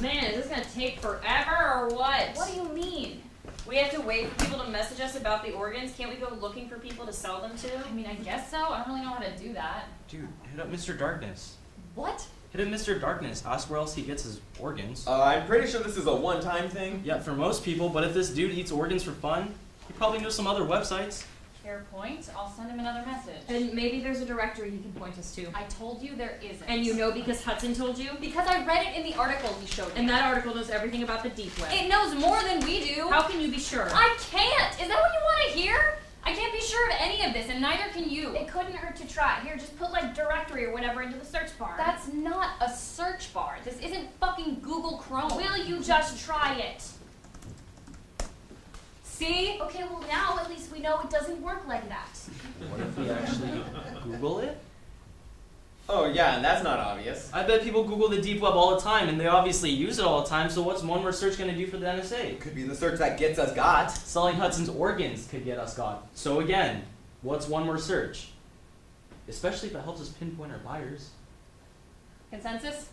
Man, is this gonna take forever or what? What do you mean? We have to wait for people to message us about the organs? Can't we go looking for people to sell them to? I mean, I guess so. I don't really know how to do that. Dude, hit up Mr. Darkness. What? Hit up Mr. Darkness. Ask where else he gets his organs. I'm pretty sure this is a one-time thing. Yeah, for most people, but if this dude eats organs for fun, he probably knows some other websites. Fair point. I'll send him another message. And maybe there's a directory he can point us to. I told you there isn't. And you know because Hudson told you? Because I read it in the article he showed me. And that article knows everything about the deep web. It knows more than we do. How can you be sure? I can't! Is that what you want to hear? I can't be sure of any of this, and neither can you. It couldn't hurt to try. Here, just put like directory or whatever into the search bar. That's not a search bar. This isn't fucking Google Chrome. Will you just try it? See? Okay, well now at least we know it doesn't work like that. What if we actually Google it? Oh, yeah, and that's not obvious. I bet people Google the deep web all the time, and they obviously use it all the time, so what's one word search going to do for the NSA? It could be the search that gets us got. Selling Hudson's organs could get us got. So again, what's one more search? Especially if it helps us pinpoint our buyers. Consensus?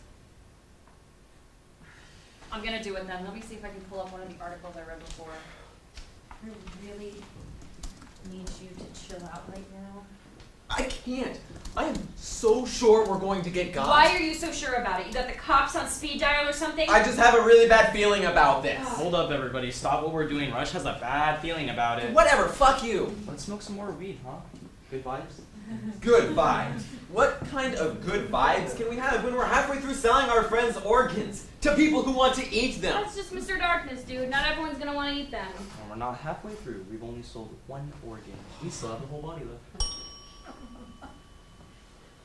I'm gonna do it then. Let me see if I can pull up one of the articles I read before. I really need you to chill out right now. I can't. I am so sure we're going to get got. Why are you so sure about it? You got the cops on speed dial or something? I just have a really bad feeling about this. Hold up, everybody. Stop what we're doing. Rush has a bad feeling about it. Whatever, fuck you. Let's smoke some more weed, huh? Good vibes? Good vibes. What kind of good vibes can we have when we're halfway through selling our friends' organs to people who want to eat them? That's just Mr. Darkness, dude. Not everyone's gonna want to eat them. And we're not halfway through. We've only sold one organ. We still have the whole body left.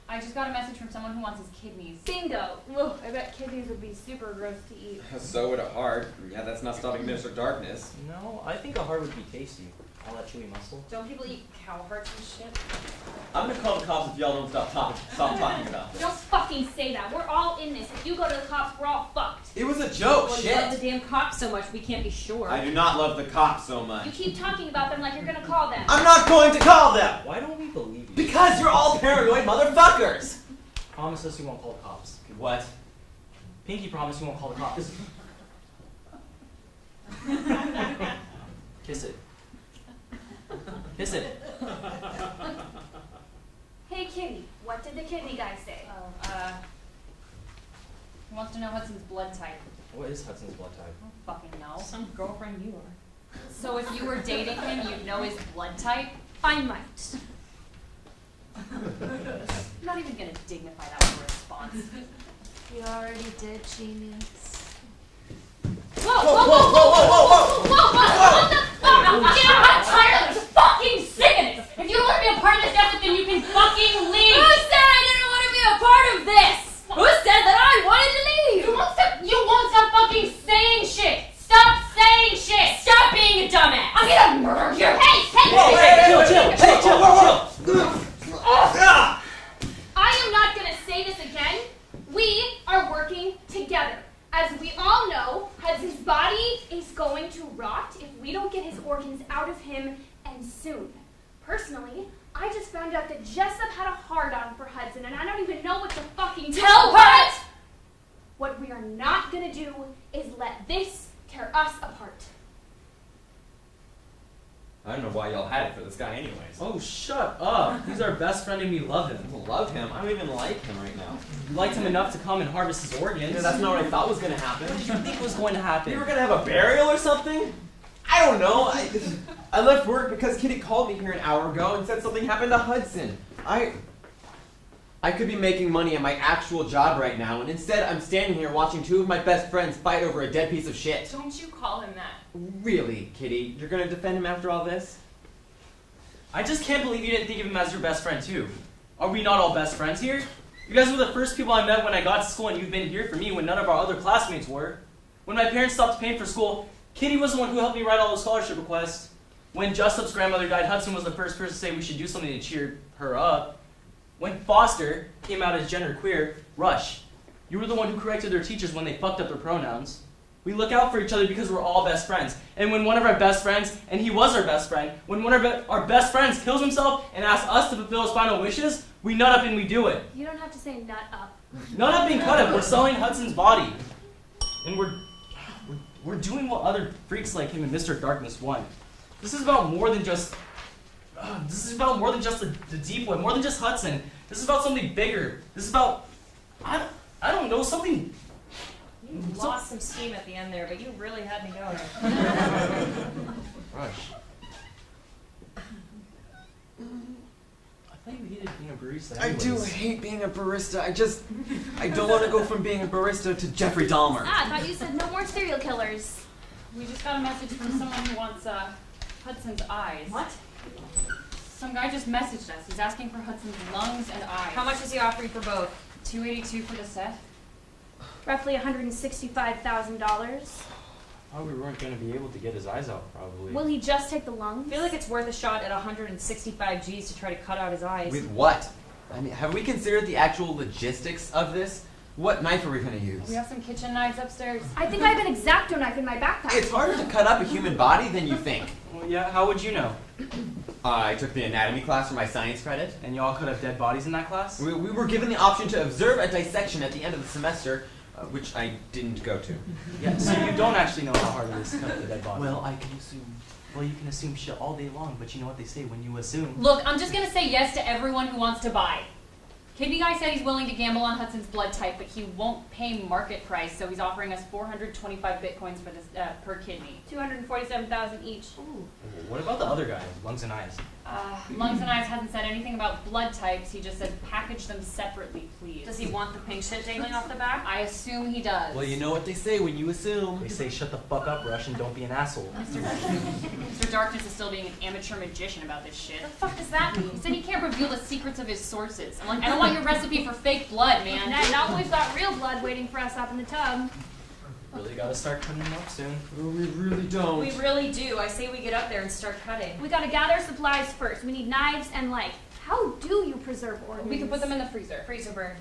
I just got a message from someone who wants his kidneys. Bingo! Ugh, I bet kidneys would be super gross to eat. So would a heart. Yeah, that's not stopping Mr. Darkness. No, I think a heart would be tasty. All that chewy muscle. Don't people eat cow hearts and shit? I'm gonna call the cops if y'all don't stop talking about this. Don't fucking say that. We're all in this. If you go to the cops, we're all fucked. It was a joke, Well, you love the shit. damn cops so much we can't be sure. I do not love the cops so You much. keep talking about them like you're gonna call them. I'm not going to call them! Why don't we believe you? Because you're all paranoid motherfuckers! Promise us you won't call the cops. What? Pinky, promise you won't call the cops. Kiss it. Kiss it. Hey, Kitty, what did the kidney guy say? He wants to know Hudson's blood type. What is Hudson's blood type? I don't fucking know. Some girlfriend you are. So if you were dating him, you'd know his blood type? I might. I'm not even gonna dignify that with a response. You already did, genius. Whoa, whoa, whoa, whoa, whoa, What the fuck? I'm entirely fucking sick of this! If you don't want to be a part of this episode, then you can fucking leave! Who said I didn't want to be a part of this? Who said that I wanted to leave? You won't stop fucking saying shit! Stop saying shit! Stop being a dumbass! I'm gonna murder your face! Whoa, chill. I am not gonna say this again. We are working together. As we all know, Hudson's body is going to rot if we don't get his organs out of him, and soon. Personally, I just found out that Jessup had a hard-on for Hudson, and I don't even know what to fucking Tell her it! What we are not gonna do is let this tear us apart. I don't know why y'all had it for this guy anyways. Oh, shut up. He's our best friend and we love him. I love him. I don't even like him right now. You liked him enough to come and harvest his organs. Yeah, that's not what I thought was gonna happen. What did you think was going to happen? We were gonna have a burial or something? I don't know. I left work because Kitty called me here an hour ago and said something happened to Hudson. I could be making money at my actual job right now, and instead I'm standing here watching two of my best friends fight over a dead piece of shit. Don't you call him that. Really, Kitty? You're gonna defend him after all this? I just can't believe you didn't think of him as your best friend too. Are we not all best friends here? You guys were the first people I met when I got to school, and you've been here for me when none of our other classmates were. When my parents stopped paying for school, Kitty was the one who helped me write all those scholarship requests. When Justup's grandmother died, Hudson was the first person to say we should do something to cheer her up. When Foster came out as genderqueer, Rush, you were the one who corrected their teachers when they fucked up their pronouns. We look out for each other because we're all best friends. And when one of our best friends, and he was our best friend, when one of our best friends kills himself and asks us to fulfill his final wishes, we nut up and we do it. You don't have to say nut up. Nut up being cut up. We're selling Hudson's body. And we're doing what other freaks like him and Mr. Darkness want. This is about more than just the deep web, more than just Hudson. This is about something bigger. This is about I don't know, something. You lost some steam at the end there, but you really had me going. Rush. I thought you hated being a barista. I do hate being a barista. I don't want to go from being a barista to Jeffrey Dahmer. Ah, I thought you said no more serial killers. We just got a message from someone who wants Hudson's eyes. What? Some guy just messaged us. He's asking for Hudson's lungs and eyes. How much is he offering for both? $282 for the set. Roughly $165,000. Oh, we weren't going to be able to get his eyes out, probably. Will he just take the lungs? I feel like it's worth a shot at 165 G's to try to cut out his eyes. With what? I mean, have we considered the actual logistics of this? What knife are we going to use? We have some kitchen knives upstairs. I think I have an X-Acto knife in my backpack. It's harder to cut up a human body than you think. Well, yeah, how would you know? I took the anatomy class for my science credit. And y'all could have dead bodies in that class? We were given the option to observe a dissection at the end of the semester, which I didn't go to. Yeah, so you don't actually know how hard it is to cut up the dead body. Well, I can assume. Well, you can assume shit all day long, but you know what they say when you assume. Look, I'm just gonna say yes to everyone who wants to buy. Kidney guy said he's willing to gamble on Hudson's blood type, but he won't pay market price, so he's offering us 425 bitcoins for this per kidney. 247,000 each. Ooh. What about the other guy, lungs and eyes? Lungs and Eyes hasn't said anything about blood types. He just said package them separately, please. Does he want the pink shit dangling off the back? I assume he does. Well, you know what they say when you assume. They say shut the fuck up, Rush, and don't be an asshole. Mr. Darkness is still being an amateur magician about this shit. What the fuck does that mean? He said he can't reveal the secrets of his sources. I'm like, I don't want your recipe for fake blood, man. Now we've got real blood waiting for us up in the tub. Really gotta start cutting them up soon. Oh, we really don't. We really do. I say we get up there and start cutting. We gotta gather supplies first. We need knives and how do you preserve organs? We could put them in the freezer. Freezer burn.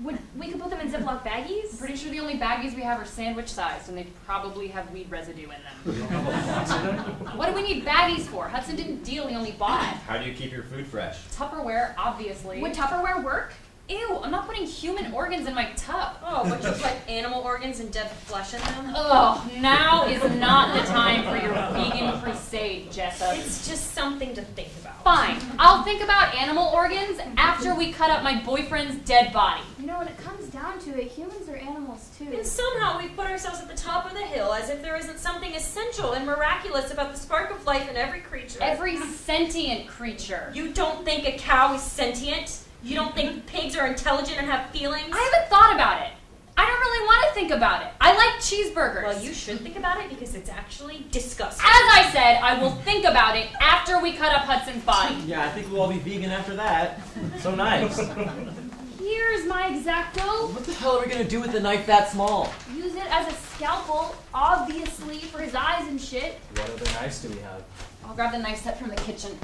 We could put them in Ziploc baggies? I'm pretty sure the only baggies we have are sandwich sized, and they probably have weed residue in them. You don't have a box of them? What do we need baggies for? Hudson didn't deal, he only bought. How do you keep your food fresh? Tupperware, obviously. Would Tupperware work? Ew, I'm not putting human organs in my tub. Oh, but you put animal organs and dead flesh in them? Oh, now is not the time for your vegan crusade, Jessa. It's just something to think about. Fine, I'll think about animal organs after we cut up my boyfriend's dead body. You know, when it comes down to it, humans are animals too. And somehow we've put ourselves at the top of the hill as if there isn't something essential and miraculous about the spark of life in every creature. Every sentient creature. You don't think a cow is sentient? You don't think pigs are intelligent and have feelings? I haven't thought about it. I don't really want to think about it. I like cheeseburgers. Well, you should think about it because it's actually disgusting. As I said, I will think about it after we cut up Hudson's body. Yeah, I think we'll all be vegan after that. So nice. Here's my X-Acto. What the hell are we gonna do with a knife that small? Use it as a scalpel, obviously, for his eyes and shit. What other knives do we have? I'll grab the knife set from the kitchen.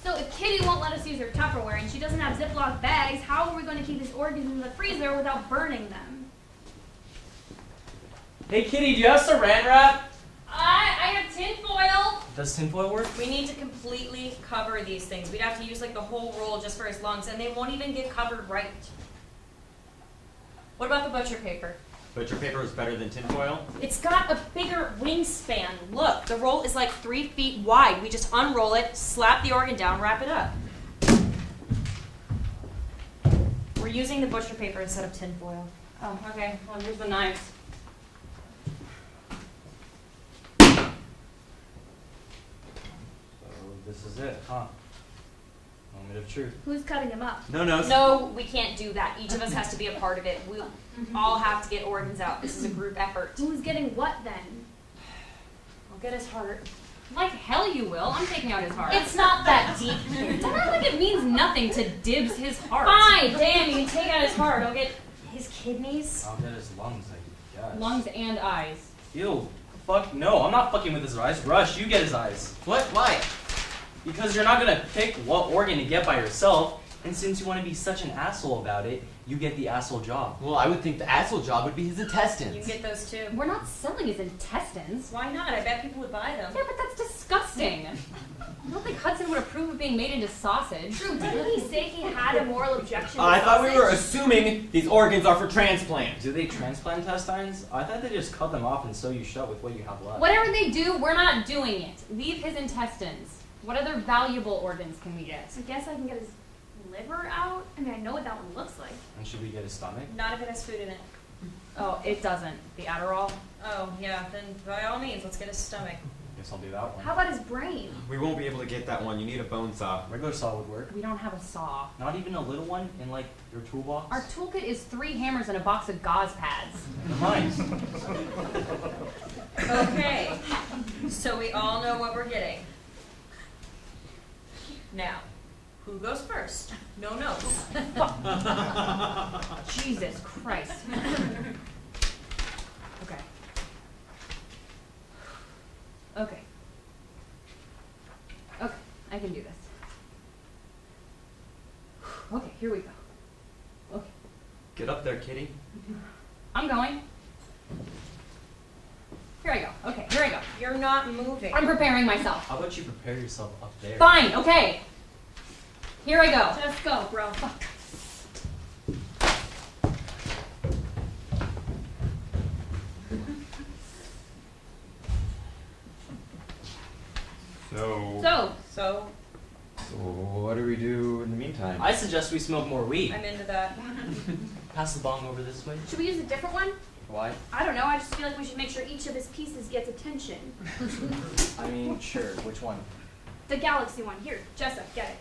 So if Kitty won't let us use her Tupperware and she doesn't have Ziploc bags, how are we going to keep his organs in the freezer without burning them? Hey Kitty, do you have saran wrap? I have tinfoil. Does tinfoil work? We need to completely cover these things. We'd have to use the whole roll just for his lungs, and they won't even get covered right. What about the butcher paper? Butcher paper is better than tinfoil? It's got a bigger wingspan. Look, the roll is 3 feet wide. We just unroll it, slap the organ down, wrap it up. We're using the butcher paper instead of tinfoil. Oh, okay. Well, here's the knives. Huh. Moment of truth. Who's cutting him up? No, no. No, we can't do that. Each of us has to be a part of it. We all have to get organs out. This is a group effort. Who's getting what then? I'll get his heart. Like hell you will. I'm taking out his heart. It's not that deep. Don't act like it means nothing to dibs his heart. Fine, damn, you can take out his heart. I'll get his kidneys. I'll get his lungs, I guess. Lungs and eyes. Ew. Fuck no, I'm not fucking with his eyes. Rush, you get his eyes. What? Why? Because you're not gonna pick what organ to get by yourself, and since you want to be such an asshole about it, you get the asshole job. Well, I would think the asshole job would be his intestines. You get those too. We're not selling his intestines. Why not? I bet people would buy them. Yeah, but that's disgusting. I don't think Hudson would approve of being made into sausage. True, didn't he say he had a moral objection to I thought we sausage? were assuming these organs are for transplant. Do they transplant intestines? I thought they just cut them off and sew you shut with what you have left. Whatever they do, we're not doing it. Leave his intestines. What other valuable organs can we get? I guess I can get his liver out? I mean, I know what that one looks like. And should we get his stomach? Not if it has food in it. Oh, it doesn't. The Adderall? Oh, yeah, then by all means, let's get his stomach. Guess I'll do that one. How about his brain? We won't be able to get that one. You need a bone saw. Regular saw would work. We don't have a saw. Not even a little one in like your toolbox? Our toolkit is 3 hammers and a box of gauze pads. Never mind. Okay, so we all know what we're getting. Now, who goes first? No notes. Jesus Christ. Okay. Okay. Okay, I can do this. Okay, here we go. Okay, Get up there, kitty. I'm going. Here I go. Okay, here I go. You're not moving. I'm preparing myself. How about you prepare yourself up there? Fine, okay. Here I go. Just go, bro. So So, what do we do in the meantime? I suggest we smoke more weed. I'm into that. Pass the bong over this way. should we use a different one? Why? I don't know, I just feel like we should make sure each of his pieces gets attention. I mean, sure. Which one? The galaxy one. Here, Jessa, get it.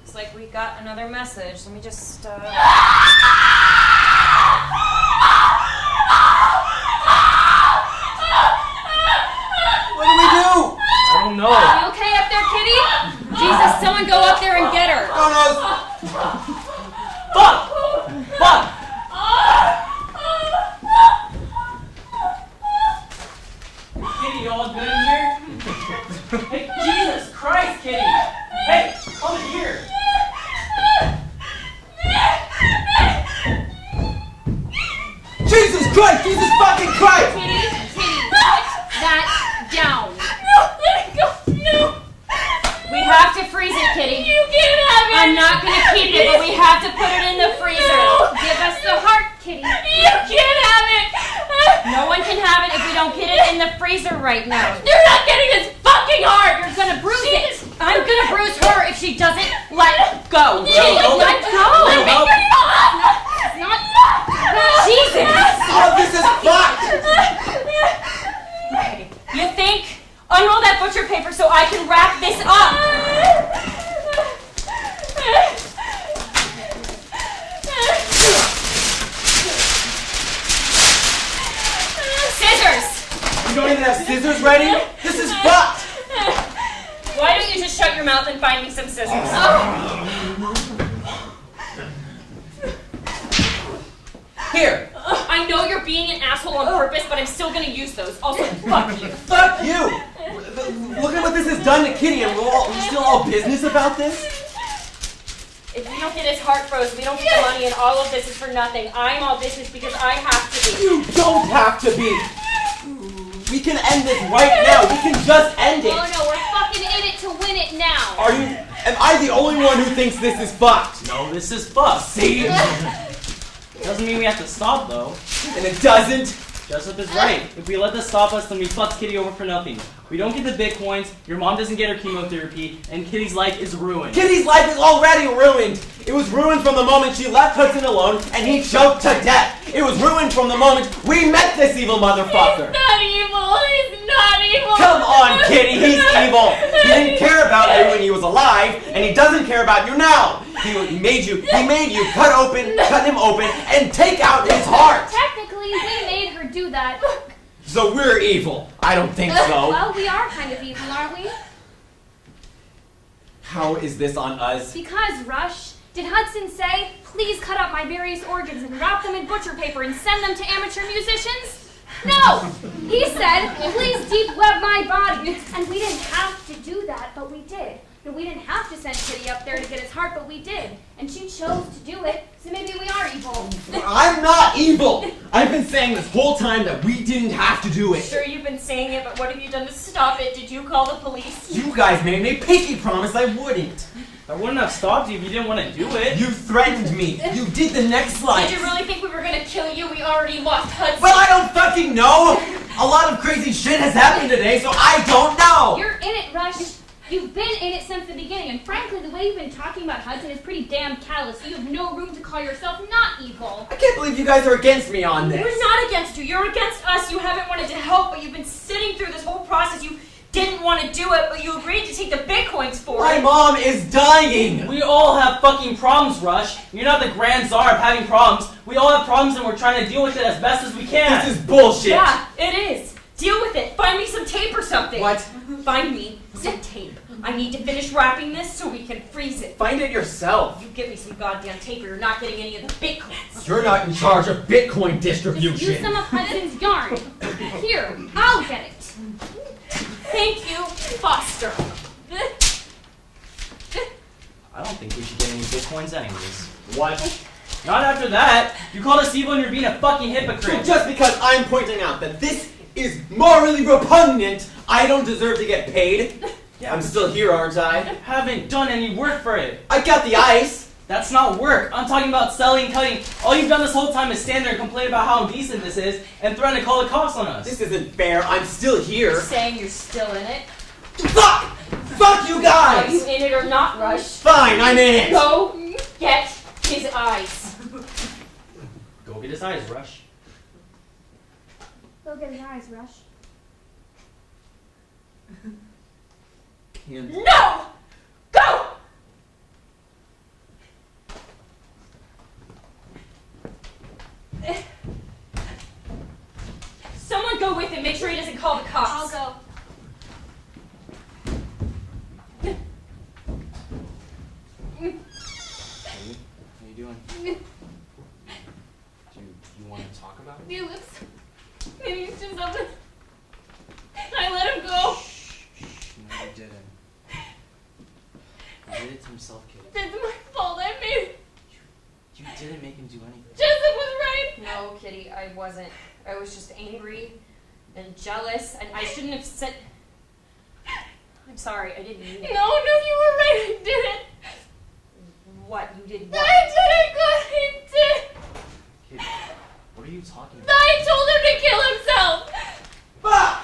Looks like we got another message. Let me just, What do we do? I don't know. You okay up there, kitty? Jesus, someone go up there and get her. Oh no! Fuck! Fuck! Kitty, you all good in here? Hey, Jesus Christ, Kitty! Hey, come here! Jesus Christ! Jesus fucking Christ! Kitty, put that down. let it go. No. We have to freeze it, kitty. You can't have it. I'm not gonna keep it, but we have to put it in the freezer. No. Give us the heart, kitty. You can't have it. No one can have it if we don't get it in the freezer right now. You're not getting this fucking heart. You're gonna bruise it. I'm gonna bruise her if she doesn't let go. You Kitty, don't let go. Will help. It's not. Jesus. Oh, this is fucked! You think? Unroll that butcher paper so I can wrap this up. Scissors. You don't even have scissors ready? This is fucked! Why don't you just shut your mouth and find me some scissors? Here. I know you're being an asshole on purpose, but I'm still gonna use those. Also, fuck you. Fuck you! Look at what this has done to Kitty, and we're still all business about this? If we don't get his heart froze, we don't get the money, and all of this is for nothing. I'm all business because I have to be. You don't have to be! We can end this right now! We can just end it! Oh no, we're fucking in it to win it now. Am I the only one who thinks this is fucked? No, this is fucked. See? Doesn't mean we have to stop, though. And it doesn't? Jessup is right. If we let this stop us, then we fucked Kitty over for nothing. We don't get the bitcoins, your mom doesn't get her chemotherapy, and Kitty's life is ruined. Kitty's life is already ruined! It was ruined from the moment she left Hudson alone and he choked to death! It was ruined from the moment we met this evil motherfucker! He's not evil! He's not evil! Come on, Kitty, he's evil! He didn't care about you when he was alive, and he doesn't care about you now! He made you cut him open, and take out his heart! Technically, we made her do that. So we're evil. I don't think so. Well, we are kind of evil, aren't we? How is this on us? Because, Rush, did Hudson say, please cut up my various organs and wrap them in butcher paper and send them to amateur musicians? No! He said, please deep web my body. And we didn't have to do that, but we did. And we didn't have to send Kitty up there to get his heart, but we did. And she chose to do it, so maybe we are evil. I'm not evil! I've been saying this whole time that we didn't have to do it. Sure, you've been saying it, but what have you done to stop it? Did you call the police? You guys made me pinky promise I wouldn't. I wouldn't have stopped you if you didn't want to do it. You threatened me. You did the next slice. Did you really think we were gonna kill you? We already lost Hudson. Well, I don't fucking know. A lot of crazy shit has happened today, so I don't know. You're in it, Rush. You've been in it since the beginning, and frankly, the way you've been talking about Hudson is pretty damn callous. You have no room to call yourself not evil. I can't believe you guys are against me on this. We're not against you. You're against us. You haven't wanted to help, but you've been sitting through this whole process. You didn't want to do it, but you agreed to take the bitcoins for My it. mom is dying. We all have fucking problems, Rush. You're not the grand czar of having problems. We all have problems and we're trying to deal with it as best as we can. This is bullshit. Yeah, it is. Deal with it. Find me some tape or something. What? Find me some tape. I need to finish wrapping this so we can freeze it. Find it yourself. You get me some goddamn tape or you're not getting any of the bitcoins. You're not in charge of Bitcoin Just use distribution. some of Hudson's yarn. Here, I'll get it. Thank you, Foster. I don't think we should get any bitcoins anyways. What? Not after that. You called us evil and you're being a fucking So hypocrite. just because I'm pointing out that this is morally repugnant, I don't deserve to get paid? Yeah, I'm still here, aren't I? haven't done any work for it. I got the ice. That's not work. I'm talking about selling and cutting. All you've done this whole time is stand there and complain about how indecent this is and threaten to call the cops on us. This isn't fair. I'm still You're here. saying you're still in it? Fuck! Fuck you Are you guys! in it or not, Rush? Fine, I'm in it. Go get his eyes. Go get his eyes, Rush. Go get his eyes, Rush. Can't. No! Go! Someone go with him. Make sure he doesn't call the cops. I'll go. How you doing? Do you want to talk about it? Your lips. Maybe it's just something. I let him go. No, you didn't. He did it to himself, kid. It's my fault. I made You didn't make him do anything. Jessup was right. No, Kitty, I wasn't. I was just angry and jealous, and I shouldn't have said. I'm sorry, I didn't mean it. No, you were right. I did it. What? You did what? I did. Kid, what are you talking about? I told him to kill himself. Fuck!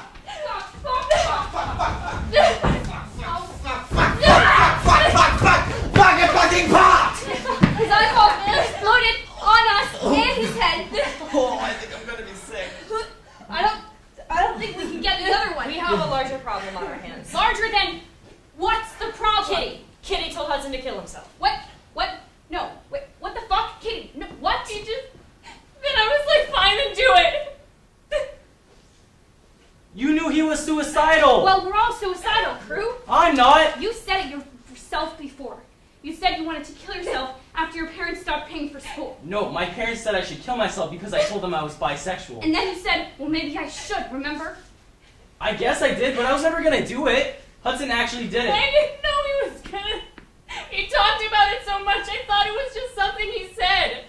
Fuck it fucking pot! His eyeball exploded on us and his head. Oh, I think I'm gonna be sick. I don't think we can get the other one. We have a larger problem on our hands. Larger than what's the problem? Kitty told Hudson to kill himself. What? No. Wait, what the fuck? Kitty, no, what? Then I was like, fine, then do it. You knew he was suicidal. Well, we're all suicidal, crew. I'm not. You said it yourself before. You said you wanted to kill yourself after your parents stopped paying for school. No, my parents said I should kill myself because I told them I was bisexual. And then you said, well, maybe I should, remember? I guess I did, but I was never gonna do it. Hudson actually did it. I didn't know he was gonna. He talked about it so much, I thought it was just something he said.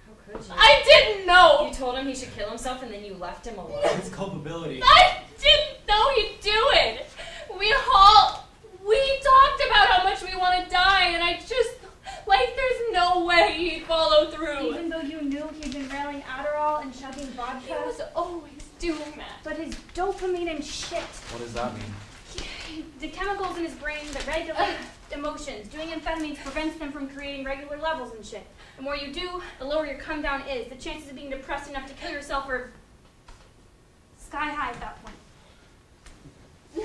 How could you? I didn't know. You told him he should kill himself and then you left him alone. It's culpability. I didn't know he'd do it. We talked about how much we want to die, and I just, like, there's no way he'd follow through. Even though you knew he'd been railing Adderall and chugging He vodka, was always doing that. but his dopamine and shit, What does that mean? the chemicals in his brain that regulate emotions, doing amphetamines prevents them from creating regular levels and shit. The more you do, the lower your come down is. The chances of being depressed enough to kill yourself are sky high at that point.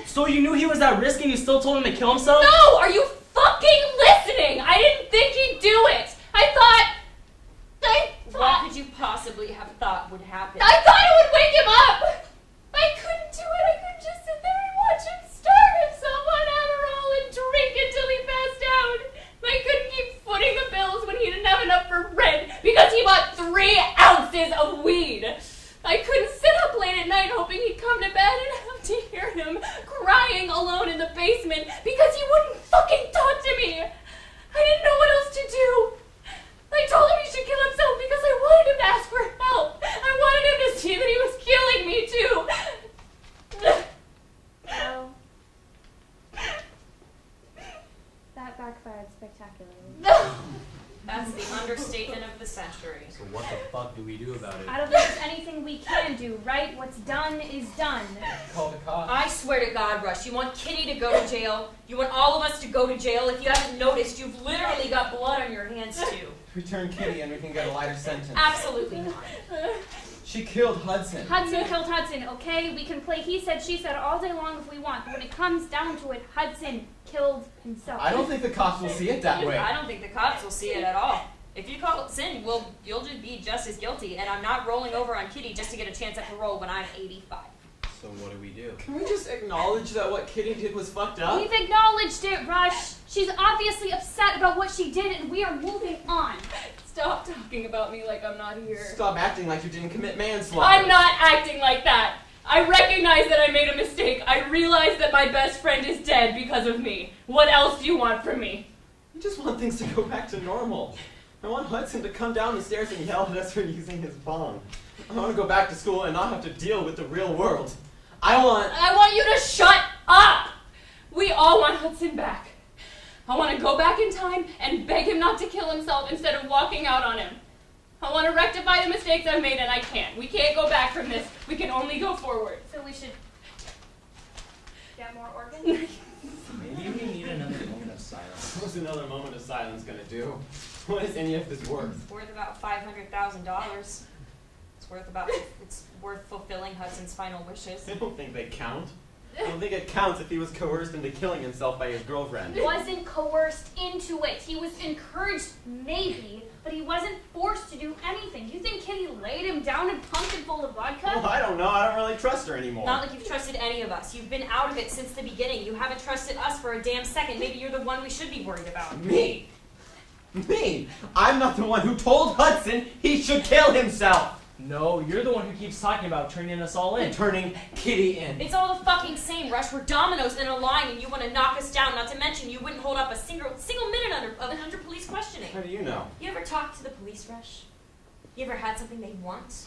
So you knew he was at risk and you still told him to kill himself? No, are you fucking listening? I didn't think he'd do it. I thought What could you possibly have thought would happen? it would wake him up. I couldn't do it. I couldn't just sit there and watch him starve himself on Adderall and drink until he passed out. I couldn't keep footing the bills when he didn't have enough for rent because he bought 3 ounces of weed. I couldn't sit up late at night hoping he'd come to bed and have to hear him crying alone in the basement because he wouldn't fucking talk to me. I didn't know what else to do. I told him he should kill himself because I wanted him to ask for help. I wanted him to see that he was killing me too. Well, that backfired spectacularly. That's the understatement of the century. So what the fuck do we do about it? I don't think there's anything we can do, right? What's done is done. Call the cops. I swear to God, Rush, you want Kitty to go to jail? You want all of us to go to jail? If you haven't noticed, you've literally got blood on your hands too. Return Kitty and we can get a lighter sentence. Absolutely not. She killed Hudson. Hudson killed Hudson, okay? We can play he said, she said all day long if we want, but when it comes down to it, Hudson killed himself. I don't think the cops will see it that way. I don't think the cops will see it at all. If you call it sin, well, you'll just be just as guilty, and I'm not rolling over on Kitty just to get a chance at parole when I'm 85. So what do we do? Can we just acknowledge that what Kitty did was fucked up? We've acknowledged it, Rush. She's obviously upset about what she did, and we are moving on. Stop talking about me like I'm not here. Stop acting like you didn't commit manslaughter. I'm not acting like that. I recognize that I made a mistake. I realize that my best friend is dead because of me. What else do you want from me? I just want things to go back to normal. I want Hudson to come down the stairs and yell at us for using his bong. I want to go back to school and not have to deal with the real world. I want you to shut up! We all want Hudson back. I want to go back in time and beg him not to kill himself instead of walking out on him. I want to rectify the mistakes I've made and I can't. We can't go back from this. We can only go forward. So we should get more organs? Maybe we need another moment of silence. What's another moment of silence gonna do? What is any of this worth? It's worth about $500,000. It's worth fulfilling Hudson's final wishes. I don't think they count. I don't think it counts if he was coerced into killing himself by his girlfriend. He wasn't coerced into it. He was encouraged, maybe, but he wasn't forced to do anything. You think Kitty laid him down and pumped him full of vodka? Well, I don't know. I don't really trust her anymore. Not like you've trusted any of us. You've been out of it since the beginning. You haven't trusted us for a damn second. Maybe you're the one we should be worried about. Me? Me? I'm not the one who told Hudson he should kill himself. No, you're the one who keeps talking about turning us all in. Turning Kitty in. It's all the fucking same, Rush. We're dominoes in a line and you want to knock us down. Not to mention you wouldn't hold up a single minute under police questioning. How do you know? You ever talk to the police, Rush? You ever had something they want?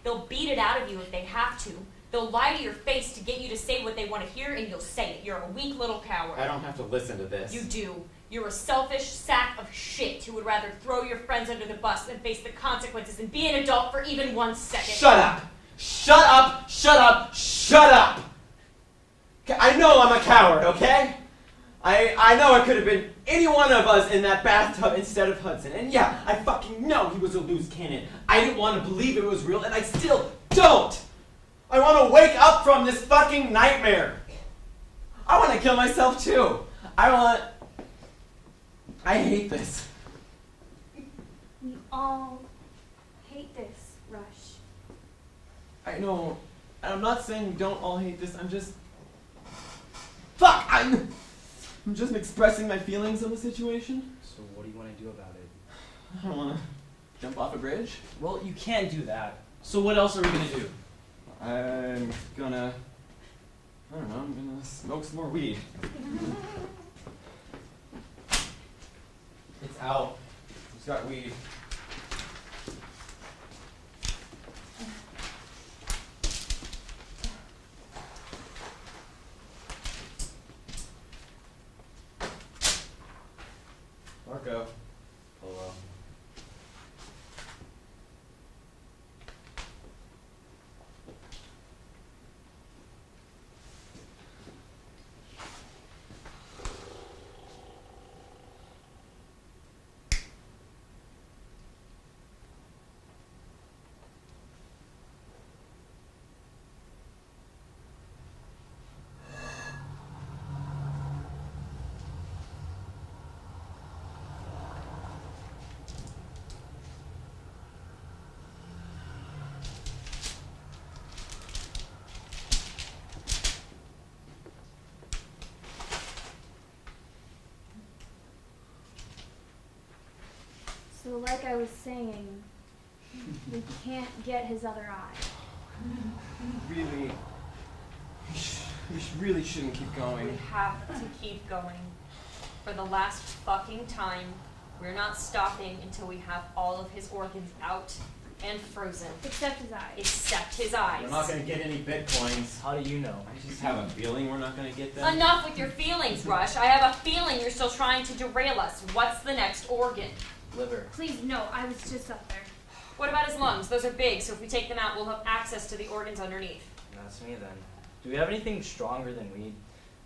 They'll beat it out of you if they have to. They'll lie to your face to get you to say what they want to hear and you'll say it. You're a weak little coward. I don't have to listen to this. You do. You're a selfish sack of shit who would rather throw your friends under the bus than face the consequences and be an adult for even 1 second. Shut up! Shut up! Shut up! Shut up! I know I'm a coward, okay? I know it could have been any one of us in that bathtub instead of Hudson. And yeah, I fucking know he was a loose cannon. I didn't want to believe it was real, and I still don't! I want to wake up from this fucking nightmare! I want to kill myself too! I hate this. We all hate this, Rush. I know And I'm not saying we don't all hate this, I'm just... Fuck! I'm just expressing my feelings on the situation. So what do you want to do about it? I don't wanna jump off a bridge. Well, you can't do that. So what else are we gonna do? I'm gonna... I don't know, I'm gonna smoke some more weed. It's out. It's got weed. Marco. Hello. So like I was saying, we can't get his other eye. Really, really shouldn't keep We going. have to keep going. For the last fucking time, we're not stopping until we have all of his organs out and frozen. Except his eyes. Except his eyes. We're not gonna get any bitcoins. How do you know? I just have a feeling we're not gonna get them. Enough with your feelings, Rush. I have a feeling you're still trying to derail us. What's the next organ? Liver. Please, no, I was just up there. What about his lungs? Those are big, so if we take them out, we'll have access to the organs underneath. That's me then. Do we have anything stronger than weed?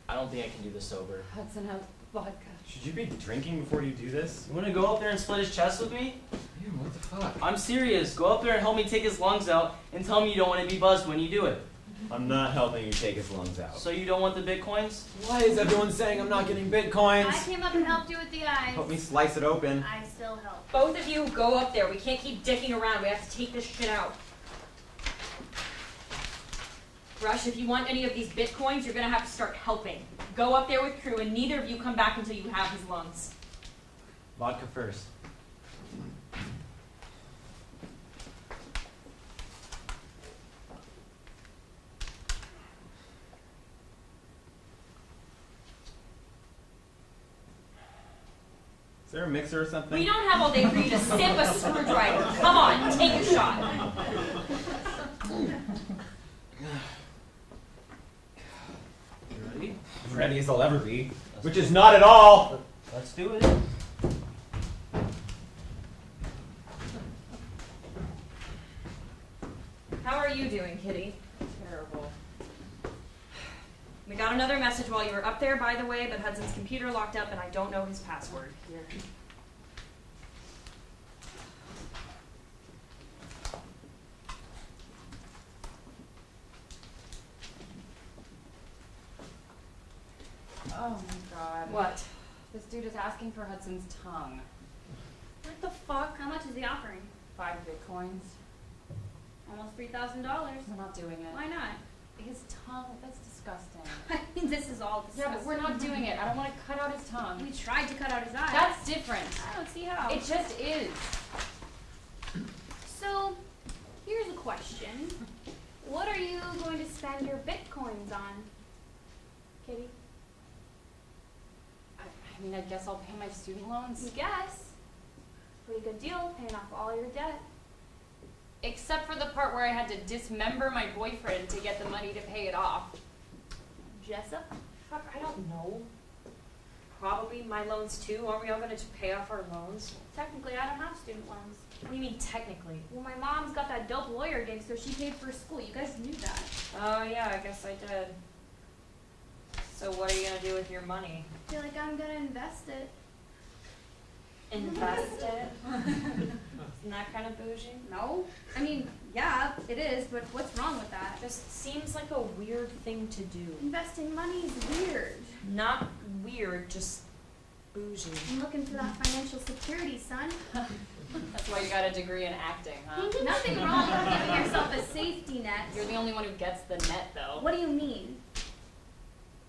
I don't think I can do this sober. Hudson has vodka. Should you be drinking before you do this? You wanna go up there and split his chest with me? Ew, what the fuck? I'm serious. Go up there and help me take his lungs out and tell me you don't want to be buzzed when you do it. I'm not helping you take his lungs out. So you don't want the bitcoins? Why is everyone saying I'm not getting bitcoins? I came up and helped you with the eyes. Help me slice it open. I still help. Both of you go up there. We can't keep dicking around. We have to take this shit out. Rush, if you want any of these bitcoins, you're gonna have to start helping. Go up there with crew, and neither of you come back until you have his lungs. Vodka first. Is there a mixer or something? We don't have all day for you to sip a screwdriver. Come on, take a shot. You ready? As ready as I'll ever be. Which is not at all! Let's do it. How are you doing, Kitty? Terrible. We got another message while you were up there, by the way, but Hudson's computer locked up and I don't know his password. Here. Oh my god. What? This dude is asking for Hudson's tongue. What the fuck? How much is he offering? 5 bitcoins. Almost $3,000. We're not doing it. Why not? His tongue, that's disgusting. I mean, this is all Yeah, disgusting. but we're not doing it. I don't want to cut out his tongue. We tried to cut out his eyes. That's different. I don't see how. It just is. So, here's a question. What are you going to spend your bitcoins on, Kitty? I mean, I guess I'll pay my student loans. You guess. Pretty good deal, paying off all your debt. Except for the part where I had to dismember my boyfriend to get the money to pay it off. Jessup? Fuck, I don't know. Probably my loans too. Aren't we all gonna pay off our loans? Technically, I don't have student loans. What do you mean technically? Well, my mom's got that dope lawyer gig, so she paid for school. You guys knew that. Oh yeah, I guess I did. So what are you gonna do with your money? I feel like I'm gonna invest it. Invest it? Isn't that kind of bougie? No. I mean, yeah, it is, but what's wrong with that? Just seems like a weird thing to do. Investing money is weird. Not weird, just bougie. I'm looking for that financial security, son. That's why you got a degree in acting, huh? Nothing wrong with giving yourself a safety net. You're the only one who gets the net, though. What do you mean?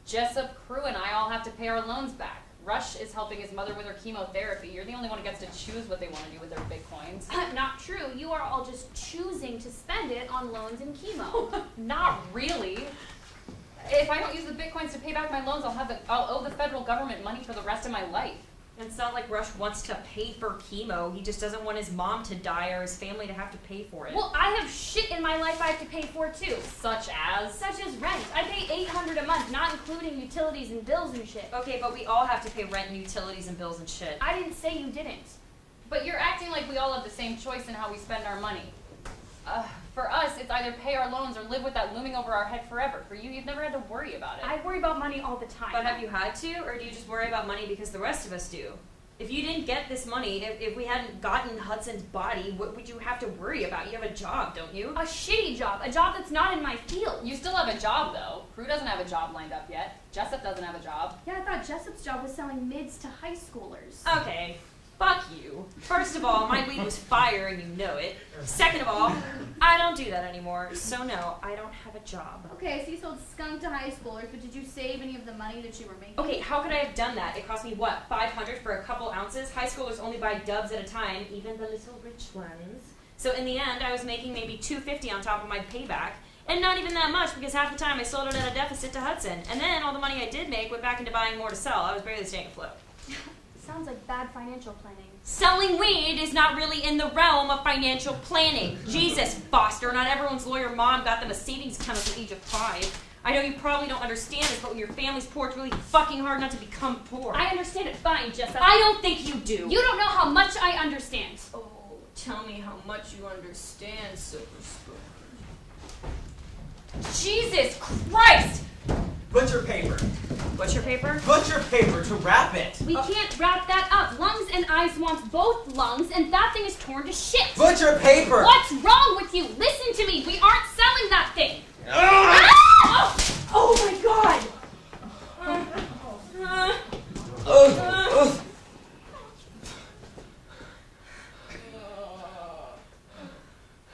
Jessup, Crew, and I all have to pay our loans back. Rush is helping his mother with her chemotherapy. You're the only one who gets to choose what they want to do with their bitcoins. Not true. You are all just choosing to spend it on loans and chemo. Not really. If I don't use the bitcoins to pay back my loans, I'll owe the federal government money for the rest of my life. And it's not like Rush wants to pay for chemo. He just doesn't want his mom to die or his family to have to pay for it. Well, I have shit in my life I have to pay for too. Such as? Such as rent. I pay $800 a month, not including utilities and bills and shit. Okay, but we all have to pay rent and utilities and bills and shit. I didn't say you didn't. But you're acting like we all have the same choice in how we spend our money. For us, it's either pay our loans or live with that looming over our head forever. For you, you've never had to worry about it. I worry about money all the time. But have you had to, or do you just worry about money because the rest of us do? If you didn't get this money, if we hadn't gotten Hudson's body, what would you have to worry about? You have a job, don't you? A shitty job. A job that's not in my field. You still have a job, though. Crew doesn't have a job lined up yet. Jessup doesn't have a job. Yeah, I thought Jessup's job was selling mids to high schoolers. Okay, fuck you. First of all, my weed was fire and you know it. Second of all, I don't do that anymore. So no, I don't have a job. Okay, so you sold skunk to high schoolers, but did you save any of the money that you were making? Okay, how could I have done that? It cost me, what, $500 for a couple ounces? High schoolers only buy dubs at a time, even the little rich ones. So in the end, I was making maybe $250 on top of my payback. And not even that much, because half the time I sold it at a deficit to Hudson. And then all the money I did make went back into buying more to sell. I was barely staying afloat. Sounds like bad financial planning. Selling weed is not really in the realm of financial planning. Jesus, Foster, not everyone's lawyer mom got them a savings account at the age of 5. I know you probably don't understand this, but when your family's poor, it's really fucking hard not to become poor. I understand it fine, Jessup. I don't think you do. You don't know how much I understand. Oh, tell me how much you understand, Silver Spoon. Jesus Christ! Butcher paper. Butcher paper? Butcher paper to wrap it. We can't wrap that up. Lungs and eyes want both lungs, and that thing is torn to shit. Butcher paper. What's wrong with you? Listen to me. We aren't selling that thing. Oh my God!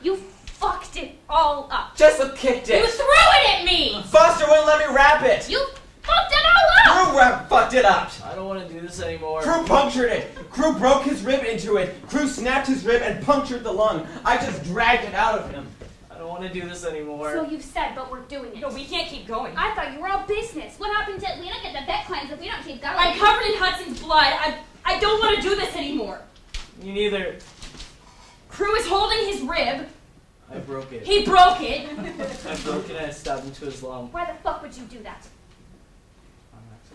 You fucked it all up. Jessup kicked it. You threw it at me. Foster wouldn't let me wrap it. You fucked it all up. Crew fucked it up. I don't want to do this anymore. Crew punctured it. Crew broke his rib into it. Crew snapped his rib and punctured the lung. I just dragged it out of him. I don't want to do this anymore. So you've said, but we're doing it. No, we can't keep going. I thought you were all business. What happened to we don't get the bitcoins if we don't keep going? I'm covered in Hudson's blood. I don't want to do this anymore. Me neither. Crew is holding his rib. I broke it. He broke it. I broke it and I stabbed into his lung. Why the fuck would you do that?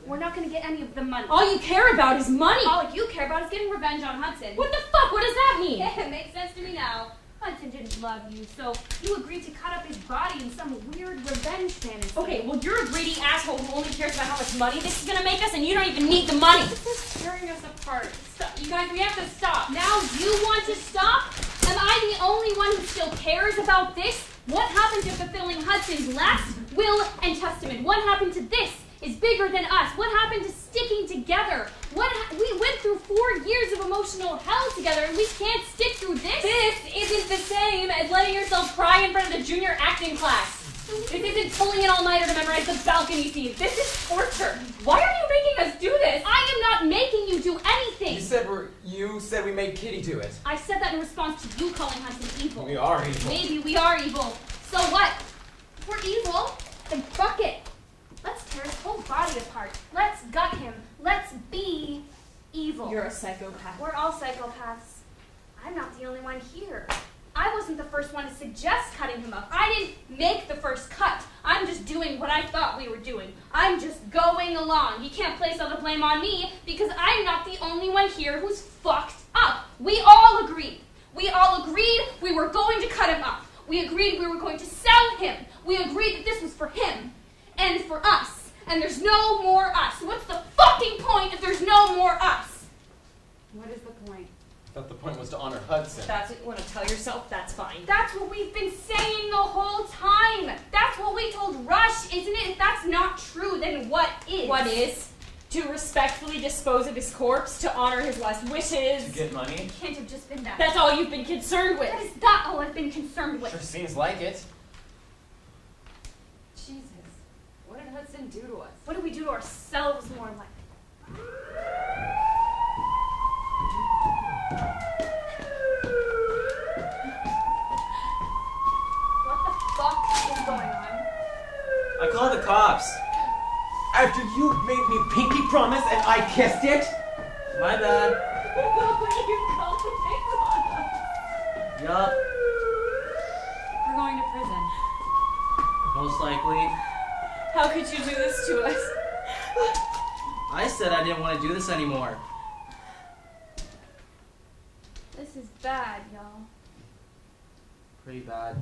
We're not gonna get any of the money. All you care about is money. All you care about is getting revenge on Hudson. What the fuck? What does that mean? It makes sense to me now. Hudson didn't love you, so you agreed to cut up his body in some weird revenge fantasy. Okay, well, you're a greedy asshole who only cares about how much money this is gonna make us, and you don't even need the money. This is tearing us apart. Stop. You guys, we have to stop. Now you want to stop? Am I the only one who still cares about this? What happened to fulfilling Hudson's last will and testament? What happened to this is bigger than us? What happened to sticking together? We went through 4 years of emotional hell together, and we can't stick through this? This isn't the same as letting yourself cry in front of the junior acting class. This isn't pulling an all-nighter to memorize the balcony scene. This is torture. Why are you making us do this? I am not making you do anything. You said we made Kitty do it. I said that in response to you calling Hudson evil. We are evil. Maybe we are evil. So what? If we're evil, then fuck it. Let's tear his whole body apart. Let's gut him. Let's be evil. You're a psychopath. We're all psychopaths. I'm not the only one here. I wasn't the first one to suggest cutting him up. I didn't make the first cut. I'm just doing what I thought we were doing. I'm just going along. You can't place all the blame on me because I'm not the only one here who's fucked up. We all agreed. We all agreed we were going to cut him up. We agreed we were going to sell him. We agreed that this was for him and for us. And there's no more us. What's the fucking point if there's no more us? What is the point? I thought the point was to honor Hudson. That's what you want to tell yourself? That's fine. That's what we've been saying the whole time. That's what we told Rush, isn't it? If that's not true, then what is? What is? To respectfully dispose of his corpse, to honor his last wishes. To get money? It can't have just been that. That's all you've been concerned with. That is not all I've been concerned with. Sure seems like it. Jesus. What did Hudson do to us? What do we do to ourselves more like? What the fuck is going on? I called the cops. After you made me pinky promise and I kissed it? My bad. You called the big one. Yup. We're going to prison. Most likely. How could you do this to us? I said I didn't want to do this anymore. This is bad, y'all. Pretty bad.